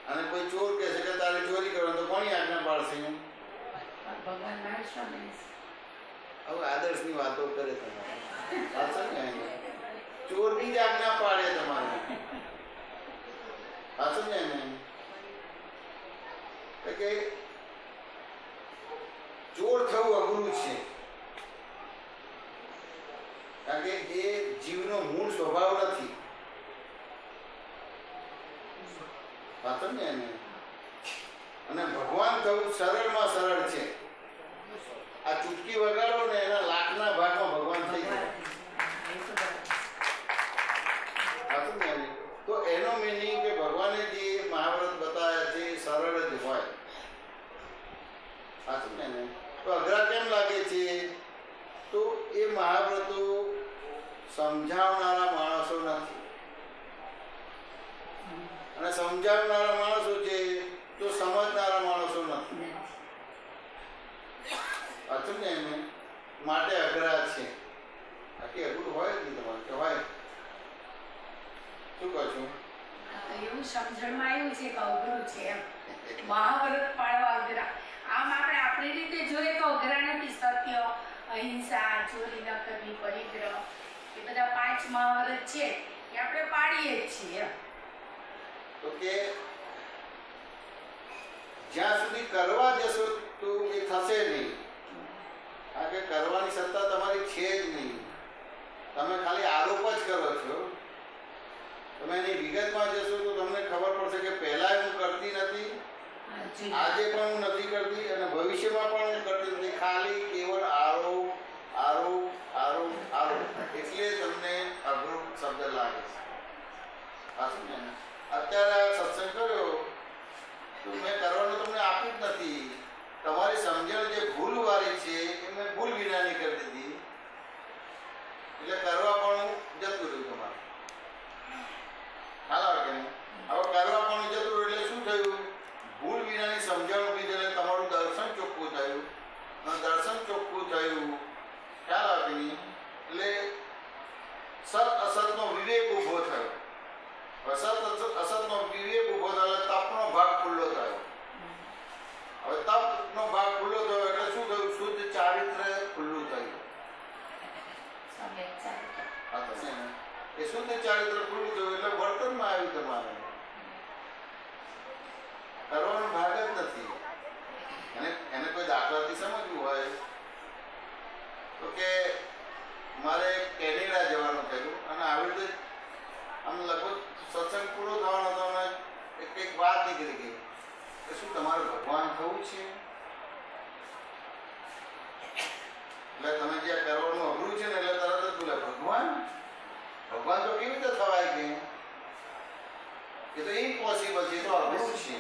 અને કોઈ ચોર કહે છે કે તારે ચોરી કરવાની, તો કોની આજ્ઞા પાડશે? ભગવાન મહાવીર. હવે આદર્શની વાતો કરે તમારે. સાચું ને? ચોરની જ આજ્ઞા પાડે તમારે. સાચું ને? કે ચોર થવું અઘરું છે, કારણ કે એ જીવનો મૂળ સ્વભાવ નથી. સાચું ને? અને ભગવાન થવું સરળમાં સરળ છે. આ ચૂટકી વગાડો ને એના લાખના ભાગમાં ભગવાન થઈ જાય. સાચું ને? તો એનો મીનિંગ કે ભગવાને જે મહાવ્રત બતાવ્યા છે એ સરળ જ હોય. સાચું ને? તો અઘરા કેમ લાગે છે? તો એ મહાવ્રતો સમજાવનારા માણસો નથી, અને સમજાવનારા માણસો છે તો સમજનારા માણસો નથી. સાચું ને? માટે અઘરા છે. આખી અઘરું હોય જ નહીં તમારે કે હોય. શું કહો છો? એવું સમજણમાં આવ્યું છે કે અઘરું છે એમ મહાવ્રત પાળવા અઘરા. આમ આપણે આપણી રીતે જોઈએ તો અઘરા નથી. સત્ય, અહિંસા, ચોરી ન કરવી, પરિગ્રહ, એ બધા 5 મહાવ્રત છે એ આપણે પાળીએ જ છીએ. તો કે જ્યાં સુધી કરવા જશો તો એ થશે નહીં, કારણ કે કરવાની સત્તા તમારી છે જ નહીં. તમે ખાલી આરોપ જ કરો છો. તમે એની વિગતમાં જશો તો તમને ખબર પડશે કે પહેલા હું કરતી નથી, આજે પણ હું નથી કરતી અને ભવિષ્યમાં પણ હું કરતી નથી. ખાલી કેવળ આરોપ આરોપ આરોપ આરોપ. એટલે તમને અઘરો શબ્દ લાગે છે. અત્યારે સત્સંગ કર્યો તો મેં કરવાનું તમને આપ્યું જ નથી. તમારી સમજણ જે ભૂલ વાળી છે એ મેં ભૂલ વિનાની કરી દીધી, એટલે કરવા પણ જતું રહ્યું તમારે. હાલ કે નહીં? હવે કરવા પણ જતું રહ્યું એટલે શું થયું? ભૂલ વિનાની સમજણ ઉભી થઈ, તમારું દર્શન ચોખ્ખું થયું. અને દર્શન ચોખ્ખું થયું, ખ્યાલ આવે કે નહીં? એટલે સત અસતનો વિવેક ઊભો થયો. અસતનો વિવેક ઊભો થયો, તપનો ભાગ ખુલ્લો થયો. હવે તપનો ભાગ ખુલ્લો થયો એટલે શું થયું? શુદ્ધ ચારિત્ર ખુલ્લું થયું. એ શુદ્ધ ચારિત્ર ખુલ્લું થયું એટલે વર્તનમાં આવ્યું. તમારે કરવાનો ભાગ જ નથી. એને કોઈ દાખલાથી સમજવું હોય તો કે મારે કેનેડા જવાનું થયું અને આવી રીતે આમ લગભગ સત્સંગ પૂરો થવાનો હતો અને એક વાત નીકળી ગઈ કે શું તમારે ભગવાન થવું છે? એટલે તમે જે કરવાનું અઘરું છે ને એટલે તરત જ બોલે ભગવાન તો કેવી રીતે થવાય? કે એ તો ઇમ્પોસિબલ છે, તો અઘરું છે.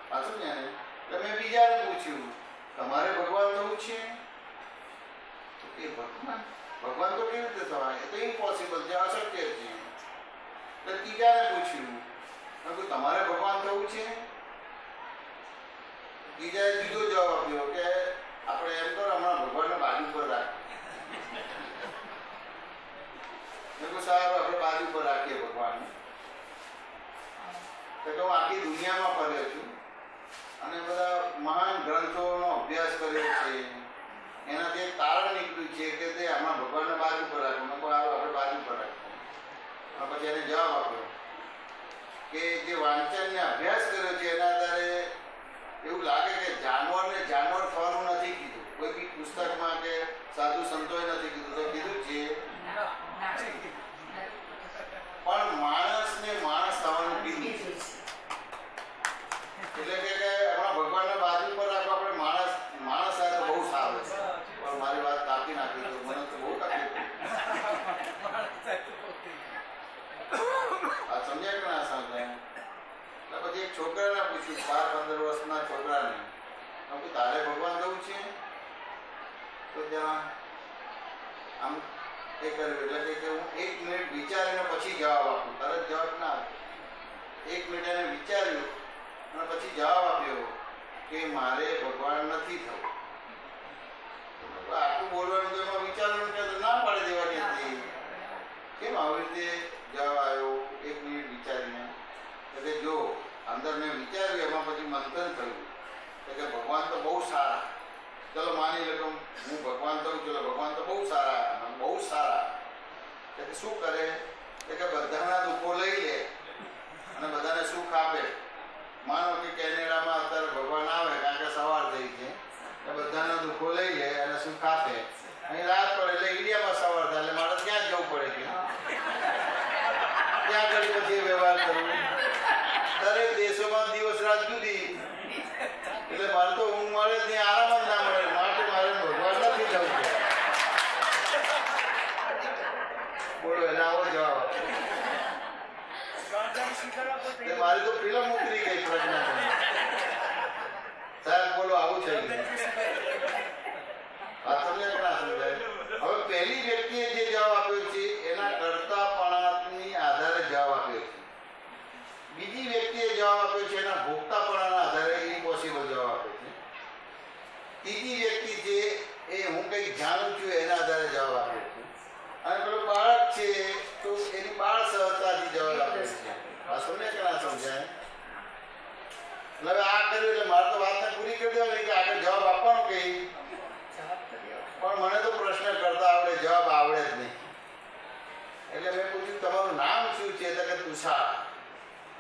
પાછું ને એટલે મેં બીજાને પૂછ્યું તમારે ભગવાન થવું છે? તો કે ભગવાન તો કેવી રીતે થવાય? એ તો ઇમ્પોસિબલ છે, અશક્ય છે. એટલે ત્રીજાને પૂછ્યું તમારે ભગવાન થવું છે? ત્રીજાએ જુદો જવાબ આપ્યો કે આપણે એમ કરો હમણાં ભગવાનને બાજુ પર રાખીએ. સાહેબ આપણે બાજુ પર રાખીએ ભગવાનને. તો હું આખી દુનિયામાં ફર્યો છું અને બધા મહાન ગ્રંથોનો અભ્યાસ કર્યો છે. એનાથી એક તારણ નીકળ્યું છે કે તે હમણાં ભગવાનને બાજુ પર રાખવું. આપણે બાજુ પર રાખવું. પછી એને જવાબ આપ્યો કે જે વાંચનને અભ્યાસ કર્યો છે એના આધારે એવું લાગે કે જાનવરને જાનવર થવાનું નથી કીધું. કોઈ બી પુસ્તકમાં કે સાધુ સંતોએ નથી કીધું. તો કીધું છે પણ માણસને માણસ થવાનું કીધું છે. એટલે કે હમણાં ભગવાનને બાજુ પર રાખો, આપણે માણસ થાય તો બહુ સારું છે. પણ મારી વાત કાપી નાખી તો મને તો બહુ તકલીફ આ સમજ્યા કે ના સમજાય? પછી એક છોકરાને પૂછ્યું, 12-15 વર્ષના છોકરાને, તારે ભગવાન થવું છે? તો ત્યાં આમ એ કર્યું એટલે કે હું 1 મિનિટ વિચારીને પછી જવાબ આપું. તરત જવાબ ના આપ્યો. 1 મિનિટ એને વિચાર્યું અને પછી જવાબ આપ્યો કે મારે ભગવાન નથી થવું. આટલું બોલવાનું તો એમાં વિચારવાનું કે ના પાડી દેવાની હતી. કેમ આવી રીતે જવાબ આવ્યો? 1 મિનિટ વિચારીને. એટલે જો અંદર મેં વિચાર્યું એમાં પછી મંથન થયું કે ભગવાન તો બહુ સારા. ચલો માની લો હું ભગવાન થયું, ચલો ભગવાન તો બહુ સારા. એટલે શું કરે કે બધાના દુઃખો લઈ લે અને બધાને સુખ આપે. માનો કે કેનેડામાં અત્યારે ભગવાન આવે કારણ કે સવાર થઈ છે, બધાના દુઃખો લઈ લે અને સુખ આપે. અહીં રાત પડે એટલે ઇન્ડિયામાં સવાર થાય એટલે મારે ત્યાં જ જવું પડે કે ત્યાં આગળ પછી વ્યવહાર કરવો. દરેક દેશોમાં દિવસ રાત જુદી એટલે મારે તો ઊંઘ મળે ત્યાં આરામ જ ના મળે. માટે મારે ભગવાન નથી જવું. બોલો એટલે આવો જવાબ. મારી તો ફિલ્મ ઉતરી ગઈ પ્રજ્ઞા. સાહેબ બોલો આવું છે. હવે પહેલી વ્યક્તિએ જે જવાબ આપ્યો છે એના કર્તાપણાની આધારે જવાબ આપ્યો છે. બીજી વ્યક્તિએ જવાબ આપ્યો છે એના ભોગતાપણાના આધારે ઇમ્પોસિબલ જવાબ આપ્યો છે. ત્રીજી વ્યક્તિ છે એ હું કંઈક જાણું છું એના આધારે જવાબ આપ્યો છે. અને પેલો બાળક છે તો એની બાળ સહજતાથી જવાબ આપ્યો છે. કર્યું એટલે મારે તો વાતને પૂરી કરી દેવાની કે આગળ જવાબ આપવાનો કે પણ મને તો પ્રશ્ન કરતા આવડે, જવાબ આવડે જ નહીં. એટલે મેં પૂછ્યું તમારું નામ શું છે? તો કે તુષાર.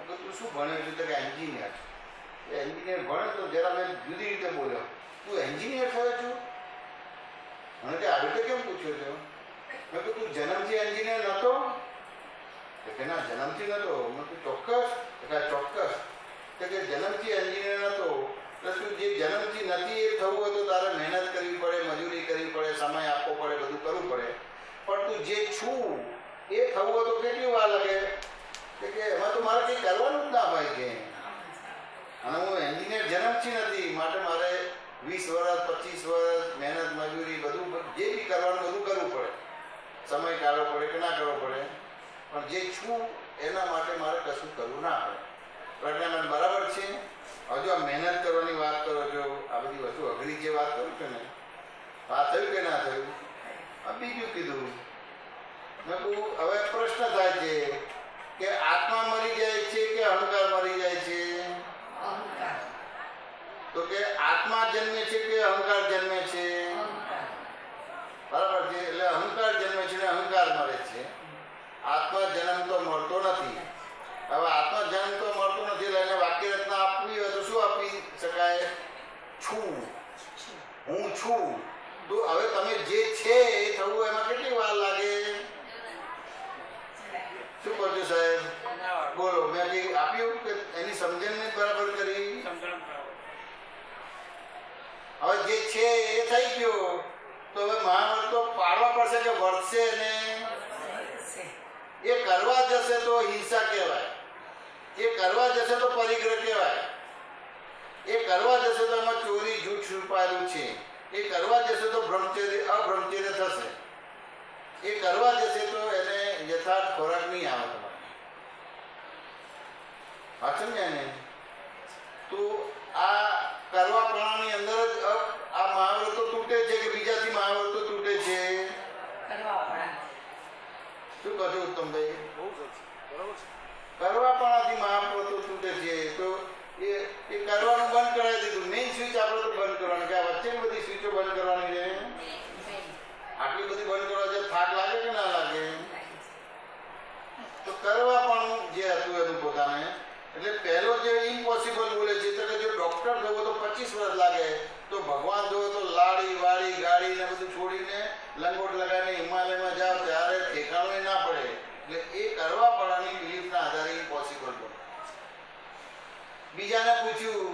તું શું ભણ્યો છું? તો કે એન્જિનિયર. એન્જિનિયર ભણે તો જરા મેં જુદી રીતે બોલ્યો, તું એન્જિનિયર થયો છું? મને તે આવી રીતે કેમ પૂછ્યો છો? મેં કહ્યું તું જન્મથી એન્જિનિયર નહોતો? કે ના જન્મથી નહોતો. મેં કહ્યું ચોક્કસ? કે ચોક્કસ. કે જન્મથી એન્જિનિયર નહોતો એટલે તું જે જન્મથી નથી એ થવું હોય તો તારે મહેનત કરવી પડે, મજૂરી કરવી પડે, સમય આપવો પડે, બધું કરવું પડે. પણ તું જે છું એ થવું હોય તો કેટલી વાર લાગે? કે એમાં તો મારે કંઈ કરવાનું જ ના હોય કે. અને હું એન્જિનિયર જન્મથી નથી, માટે મારે 20 વર્ષ 25 વર્ષ મહેનત મજૂરી બધું જે બી કરવાનું બધું કરવું પડે, સમય કાઢવો પડે કે ના કરવો પડે. પણ જે છું એના માટે મારે કશું કરવું ના પડે. પ્રજ્ઞાનંદ બરાબર છે. હજુ આ મહેનત કરવાની વાત કરો છો, આ બધી વસ્તુ અઘરી જે વાત કરું છું ને, આ થયું કે ના થયું? આ બીજું કીધું. મેં કહું હવે પ્રશ્ન થાય છે કે આત્મા મરી જાય છે કે અહંકાર મરી જાય છે? તો કે આત્મા જન્મે છે કે અહંકાર જન્મે છે? બરાબર છે. એટલે અહંકાર જન્મે છે ને અહંકાર મરે છે. આત્મા જન્મ તો મળતો નથી. હવે આત્મા જન્મ તો મળતો નથી એટલે એને વાક્ય રચના આપવી હોય તો શું આપી શકાય? છું, હું છું. તો હવે તમે જે છે એ થવું એમાં કેટલી વાર લાગે? શું કરજો સાહેબ? બોલો. મેં કઈ આપ્યું કે એની સમજણ ને બરાબર કરી? હવે જે છે એ થઈ ગયો તો હવે મહાવર્ત તો પાડવા પડશે કે વર્તશે ને? એ કરવા જશે તો હિંસા કહેવાય, એ કરવા જશે તો પરિગ્રહ કહેવાય, એ કરવા જશે તો એમાં ચોરી જૂઠ છુપાયેલું છે, એ કરવા જશે તો બ્રહ્મચર્ય અબ્રહ્મચર્ય થશે, એ કરવા જશે તો એને યથાર્થ ખોરાક નહીં આવે તમારે. વાંચન ને તો આ કરવા પ્રણાની અંદર જ આ મહાવૃતો તૂટે છે કે બીજાથી મહાવૃતો તૂટે છે? શું કહો છો ઉત્તમભાઈ? કરવાપણાથી મહાવૃતો તૂટે છે. તો એ કરવાનું બંધ કરાવી દીધું. મેઇન સ્વિચ આપણે તો બંધ કરવાનું, કે આ વચ્ચેની બધી સ્વિચો બંધ કરવાની છે. આટલી બધી બંધ કરવા છે, થાક લાગે કે ના લાગે? તો કરવાપણું જે હતું એનું પોતાને, એટલે પહેલો જે ઇમ્પોસિબલ બોલે છે તો કે જો ડોક્ટર થવો તો 25 વર્ષ લાગે, તો ભગવાન થવો તો લાડી વાડી ગાડી ને બધું છોડીને લંગોટ લગાવીને હિમાલયમાં જાઓ ત્યારે ઠેકાણું ના પડે. એટલે એ કરવા પડવાની બિલીફના આધારે ઇમ્પોસિબલ બોલે. બીજાને પૂછ્યું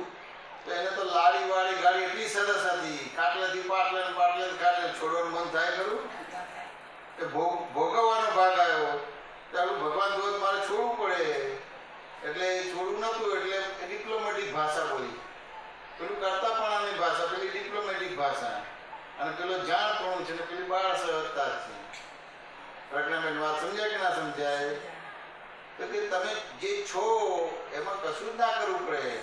તો એને તો લાડી વાડી ગાડી એટલી સરસ હતી, ખાટલેથી પાટલે પાટલે ખાટલે છોડવાનું મન થાય ખરું? કે ભોગવવાનો ભાગ આવ્યો ત્યારે ભગવાન થવો મારે છોડવું પડે. એટલે છોડવું નતું એટલે ડિપ્લોમેટિક ભાષા બોલી. પેલું કરતાપણાની ભાષા, પેલી ડિપ્લોમેટિક ભાષા, અને પેલો જાણપણું છે ને પેલી બાળ સહજતા છે. પ્રજ્ઞાબેન વાત સમજાય કે ના સમજાય? તો કે તમે જે છો એમાં કશું જ ના કરવું પડે.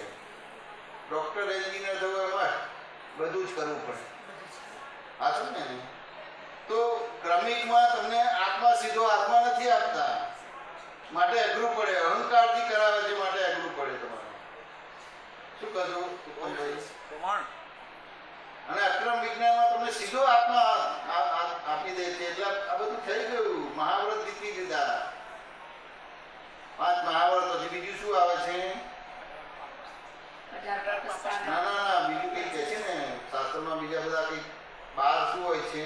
ડોક્ટર એન્જિનિયર થવું એમાં બધું જ કરવું પડે. હા છે ને? તો ક્રમિકમાં તમને આત્મા સીધો આત્મા નથી આપતા, માટે અઘરું પડે. અહંકારથી કરાવે છે માટે અઘરું પડે તમારે. શું કહો? અને અક્રમ વિજ્ઞાનમાં તમને સીધો આત્મા આપી દે છે. એટલે આ બધું થઈ ગયું. મહાવ્રત જીતી લીધા. 5 મહાવ્રત પછી બીજું શું આવે છે? ના ના ના, બીજું કઈ કે છે ને શાસ્ત્રમાં, બીજા બધા કઈ 12 શું હોય છે?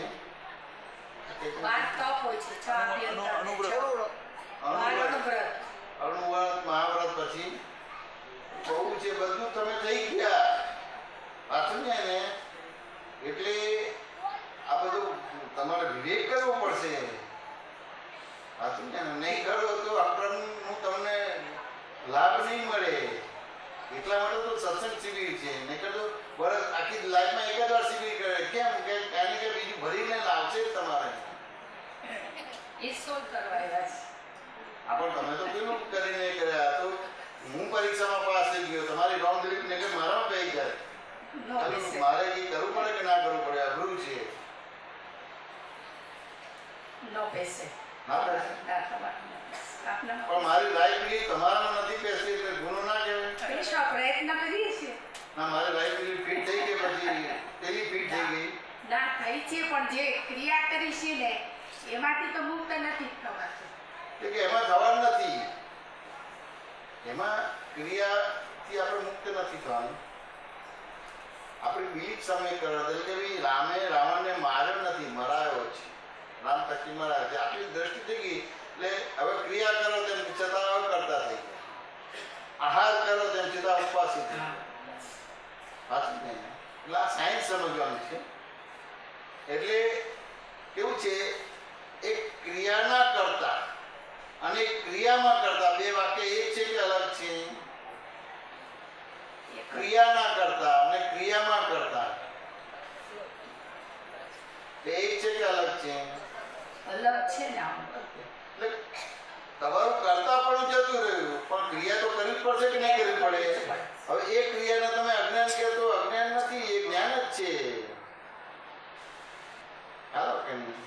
અણુવ્રત મહાવ્રત પછી બહુ છે. બધું તમે થઈ ગયા. પાછું ને એટલે આ બધું તમારે વિવેક કરવો પડશે. પાછું ને નહીં કરો તો અક્રમનું તમને લાભ નહીં મળે. એટલા માટે તો સત્સંગ શિબિર છે. નહીં કરતો વર્ષ આખી લાઈફમાં એક જ વાર શિબિર કરે. કેમ? કે એને કે બીજું ભરીને લાવશે જ તમારે. આપણે તમે તો પેલું કરીને કર્યા. તો હું પરીક્ષામાં પાસ થઈ ગયો, તમારી રાઉન્ડ લીપ ને કે મારામાં પડી જાય. મારે કઈ કરવું પડે કે ના કરવું પડે? અઘરું છે. પણ મારી લાઈફ તમારામાં નથી પેસી એટલે ગુનો ના કહેવાય. પ્રયત્ન કરીએ છીએ. થઈ છે પણ જે ક્રિયા કરી છે ને એમાંથી તો મુક્ત નથી થવાતું. કે એમાં થવાનું નથી, એમાં ક્રિયાથી આપણે મુક્ત નથી થવાનું. આપણી વિલિપ સમીકરણ એટલે કે રામે રાવણને માર્યો નથી, મરાયો છે. રામ થકી મરાયો છે. આપણી દ્રષ્ટિ થઈ ગઈ એટલે હવે ક્રિયા કરો તેમ છતાં હવે કરતા થઈ ગયા, આહાર કરો તેમ છતાં ઉપવાસી થઈ ગયા. પાછું નહીં એટલે આ સાયન્સ સમજવાનું છે. એટલે કેવું છે, એક ક્રિયાના કરતા અને ક્રિયામાં કરતા બે વાક્ય એક છે કે અલગ છે? ક્રિયાના કરતા અને ક્રિયામાં કરતા એક છે કે અલગ છે? અલગ છે ને. એટલે તમારું કરતા પણ જતું રહ્યું, પણ ક્રિયા તો કરવી પડશે કે નહીં કરવી પડે? હવે એ ક્રિયાને તમે અજ્ઞાન કહો તો અજ્ઞાન નથી, એ જ્ઞાન જ છે. હાલો કે નહીં?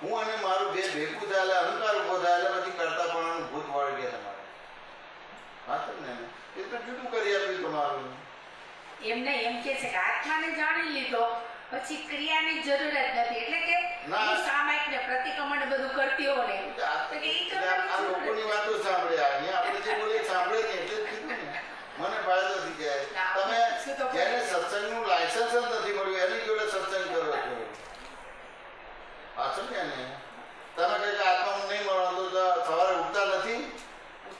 હું અને મારું બે ભેગું થાય અહંકાર ઉભો થાય એટલે પછી કરતા પણ ભૂત વળી ગયા તમારે. હા ને, એ તો જુદું કરી આપ્યું તમારું. એમને એમ કે છે કે આત્માને જાણી લીધો પછી ક્રિયાની જરૂર જ નથી. એટલે કે હું સામાયિક ને પ્રતિક્રમણ બધું કરતી હોઉં ને આ લોકોની વાતો સાંભળે, અહીંયા આપણે જે બોલે સાંભળે ને એટલે જ કીધું ને. મને ફાયદો થઈ જાય. તમે જેને સત્સંગનું લાયસન્સ જ નથી મળ્યું એની જોડે સત્સંગ કરો છો. પાછળ કે ને તમે કઈ આત્માનું નહીં મળવાનું તો સવારે ઉઠતા નથી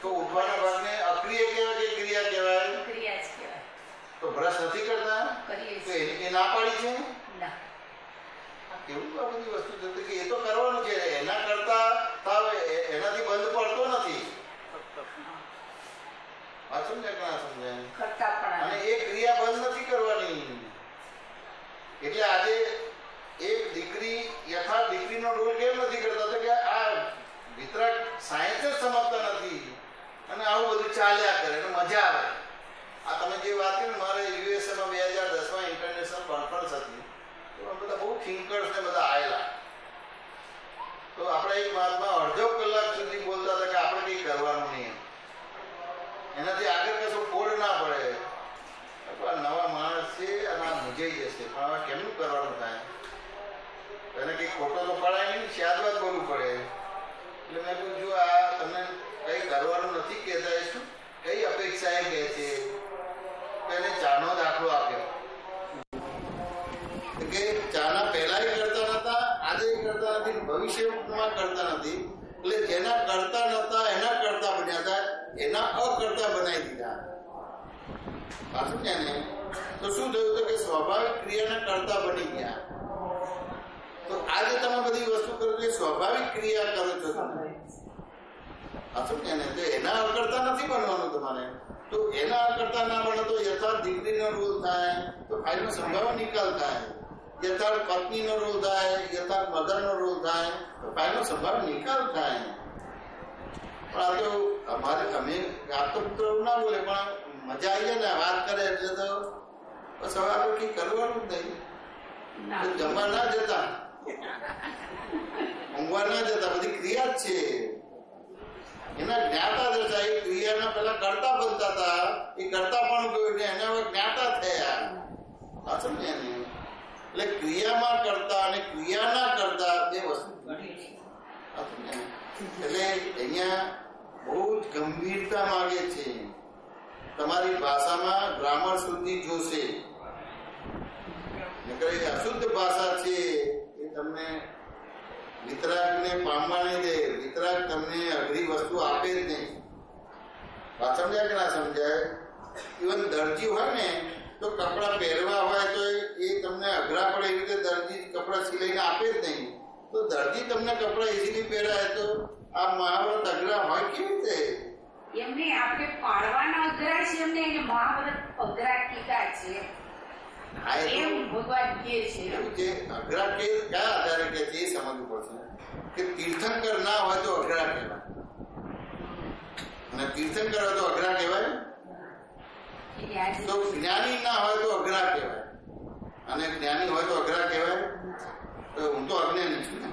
તો ઉઠવાના ભાગને અક્રિય કહેવાય કે ક્રિયા કહેવાય? ક્રિયા જ કહેવાય. તો બ્રશ નથી કરતા તો એ ના પાડી છે. કેવું આ બધી વસ્તુ છે કે એ તો કરવાનું છે, એના કરતા એનાથી બંધ પડતો નથી. આ સમજાય કે ના સમજાય? અને એ ક્રિયા બંધ નથી કરવાની. એટલે આજે એક દીકરી યથાર્થ દીકરીનો રોલ કેમ નથી કરતા તો કે આ વિતરાગ સાયન્સ જ સમજતા નથી અને આવું બધું ચાલ્યા કરે અને મજા આવે. આ તમે જે વાત કરી ને, મારે યુએસએમાં 2010માં ઇન્ટરનેશનલ કોન્ફરન્સ હતી, એમાં બધા બહુ થિંકર્સ ને બધા આવેલા. તો આપણે એક વાતમાં અડધો કલાક સુધી બોલતા હતા કે આપણે કંઈ કરવાનું નહીં, એનાથી આગળ કશું ફોડ ના પડે. નવા માણસ છે અને આ મૂંઝાઈ જશે, પણ હવે કેમનું કરવાનું થાય? એને કંઈ ખોટો તો પડાય નહીં, શાદવાદ બોલવું પડે. એટલે મેં પૂછ્યું આ તમને કંઈ કરવાનું નથી કહેતા, એ શું કઈ અપેક્ષા એ કહે છે? એને ચાનો દાખલો આપ્યો કે ચાના પહેલા કરતા નતા, આજે કરતા નથી, ભવિષ્યમાં કરતા નથી. એટલે જેના કરતા નતા એના કરતા બન્યા હતા, એના અકર્તા બનાવી દીધા. પાછું કે ને તો શું થયું તો કે સ્વાભાવિક ક્રિયાના કરતા બની ગયા. તો આજે તમે બધી વસ્તુ કરો છો સ્વાભાવિક ક્રિયા કરો છો. પાછું કે ને તો એના અકર્તા નથી બનવાનું તમારે. તો એના કરતા ના બને તો યથાર્થ દીકરીનો રોલ થાય તો ફાઇલનો સંભાવ નિકાલ થાય, યથાર્થ પત્નીનો રોલ થાય, યથાર્થ મધરનો રોલ થાય તો ફાઇલનો સંભાવ નિકાલ થાય. પણ આ તો અમારે અમે આપતો પુત્ર ના બોલે પણ મજા આવી જાય ને વાત કરે એટલે તો બસ હવે આપણે કઈ કરવાનું જ નહીં. જમવા ના જતા, ઊંઘવા ના જતા, બધી ક્રિયા જ છે. એના જ્ઞાતા જતા એ ક્રિયાના પેલા કરતા બનતા હતા, એ કરતા પણ ગયું ને એના હવે જ્ઞાતા થયા. આ સમજ્યા ને? એટલે ક્રિયામાં કરતા અને ક્રિયાના કરતા બે વસ્તુ ઘણી છે. એટલે અહીંયા બહુ જ ગંભીરતા માંગે છે. તમારી ભાષામાં ગ્રામર સુધી જોશે. અશુદ્ધ ભાષા છે એ તમને વિતરાગને પામવા નહીં દે. વિતરાગ તમને અઘરી વસ્તુ આપે જ નહીં. વાત સમજાય કે ના સમજાય? ઇવન દરજી હોય ને તો કપડા પહેરવા હોય તો એ તમને અઘરા પડે એવી રીતે દરજી કપડા સિલાઈને આપે જ નહીં. તો દરજી તમને કપડા ઇઝીલી પહેરાય તો આ મહાવ્રત અઘરા હોય કેવી રીતે? એમને આપણે પાડવાના અઘરા છે, એમને એને મહાવ્રત અઘરા કીધા છે. એમ ભગવાન કહે છે. એવું છે અઘરા કે કયા આધારે કે એ સમજવું પડશે કે તીર્થંકર ના હોય તો અઘરા કહેવાય અને તીર્થંકર હોય તો અઘરા કહેવાય. તો જ્ઞાની ના હોય તો અઘરા કહેવાય અને જ્ઞાની હોય તો અઘરા કહેવાય. તો હું તો અજ્ઞાની છું ને,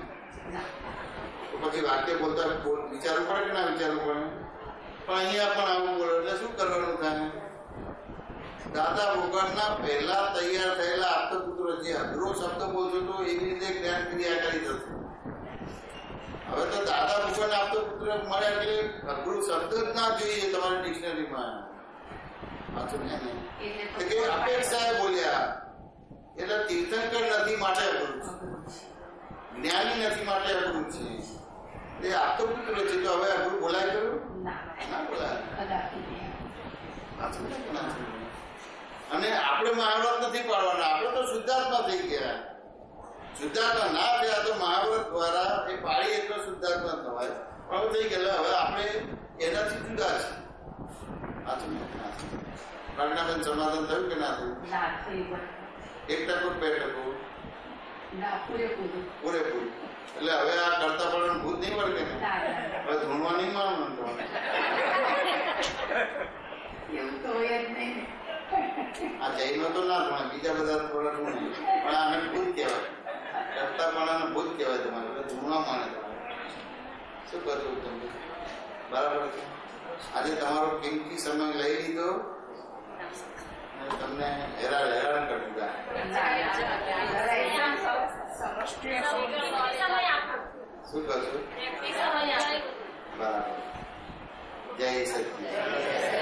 તો પછી વાક્ય બોલતા વિચારવું પડે કે ના વિચારવું પડે? પણ અહીંયા પણ આવું બોલો એટલે શું કરવાનું થાય? દાદા ભગવાનના પહેલા તૈયાર થયેલા આપતપુત્રો જે અઘરો શબ્દ બોલશો તો એવી રીતે જ્ઞાન ક્રિયા કરી જશે. હવે તો દાદા ભગવાન આપતપુત્ર મળે એટલે અઘરું શબ્દ જ ના જોઈએ તમારી ડિક્શનરીમાં. અપેક્ષાએ બોલ્યા એટલે તીર્થંકર નથી માટે અઘરું છે, જ્ઞાની નથી માટે અઘરું છે. એ આપતપુત્ર છે તો હવે અઘરું બોલાય ખરું? ના બોલાય. અને આપણે મહાવ્રત નથી પાડવાના, આપણે તો શુદ્ધાત્મા થઈ ગયા. શુદ્ધાત્મા ના થયા તો મહાવ્રત દ્વારા એ પાડી એટલો શુદ્ધાત્મા થવાય. પણ થઈ ગયેલા હવે આપણે એનાથી જુદા છે. પ્રજ્ઞાબેન સમાધાન થયું કે ના થયું? 1% 2% પૂરેપૂરું. એટલે હવે આ કરતા પણ ભૂત નહીં પડે ને, હવે ધૂણવા નહીં માનવાનું. આ જૈનો તો ના ધોણે, બીજા બધા થોડા ધોણે, પણ આને ભૂત કહેવાય. કરતા પણ ભૂત કહેવાય તમારે, ધૂણવા માને તમારે. શું કરશું તમે? બરાબર છે. આજે તમારો કિંમતી સમય લઈ લીધો, તમને હેરાન કરી દીધા. શું કરશું? બરાબર. જય સચિદાનંદ.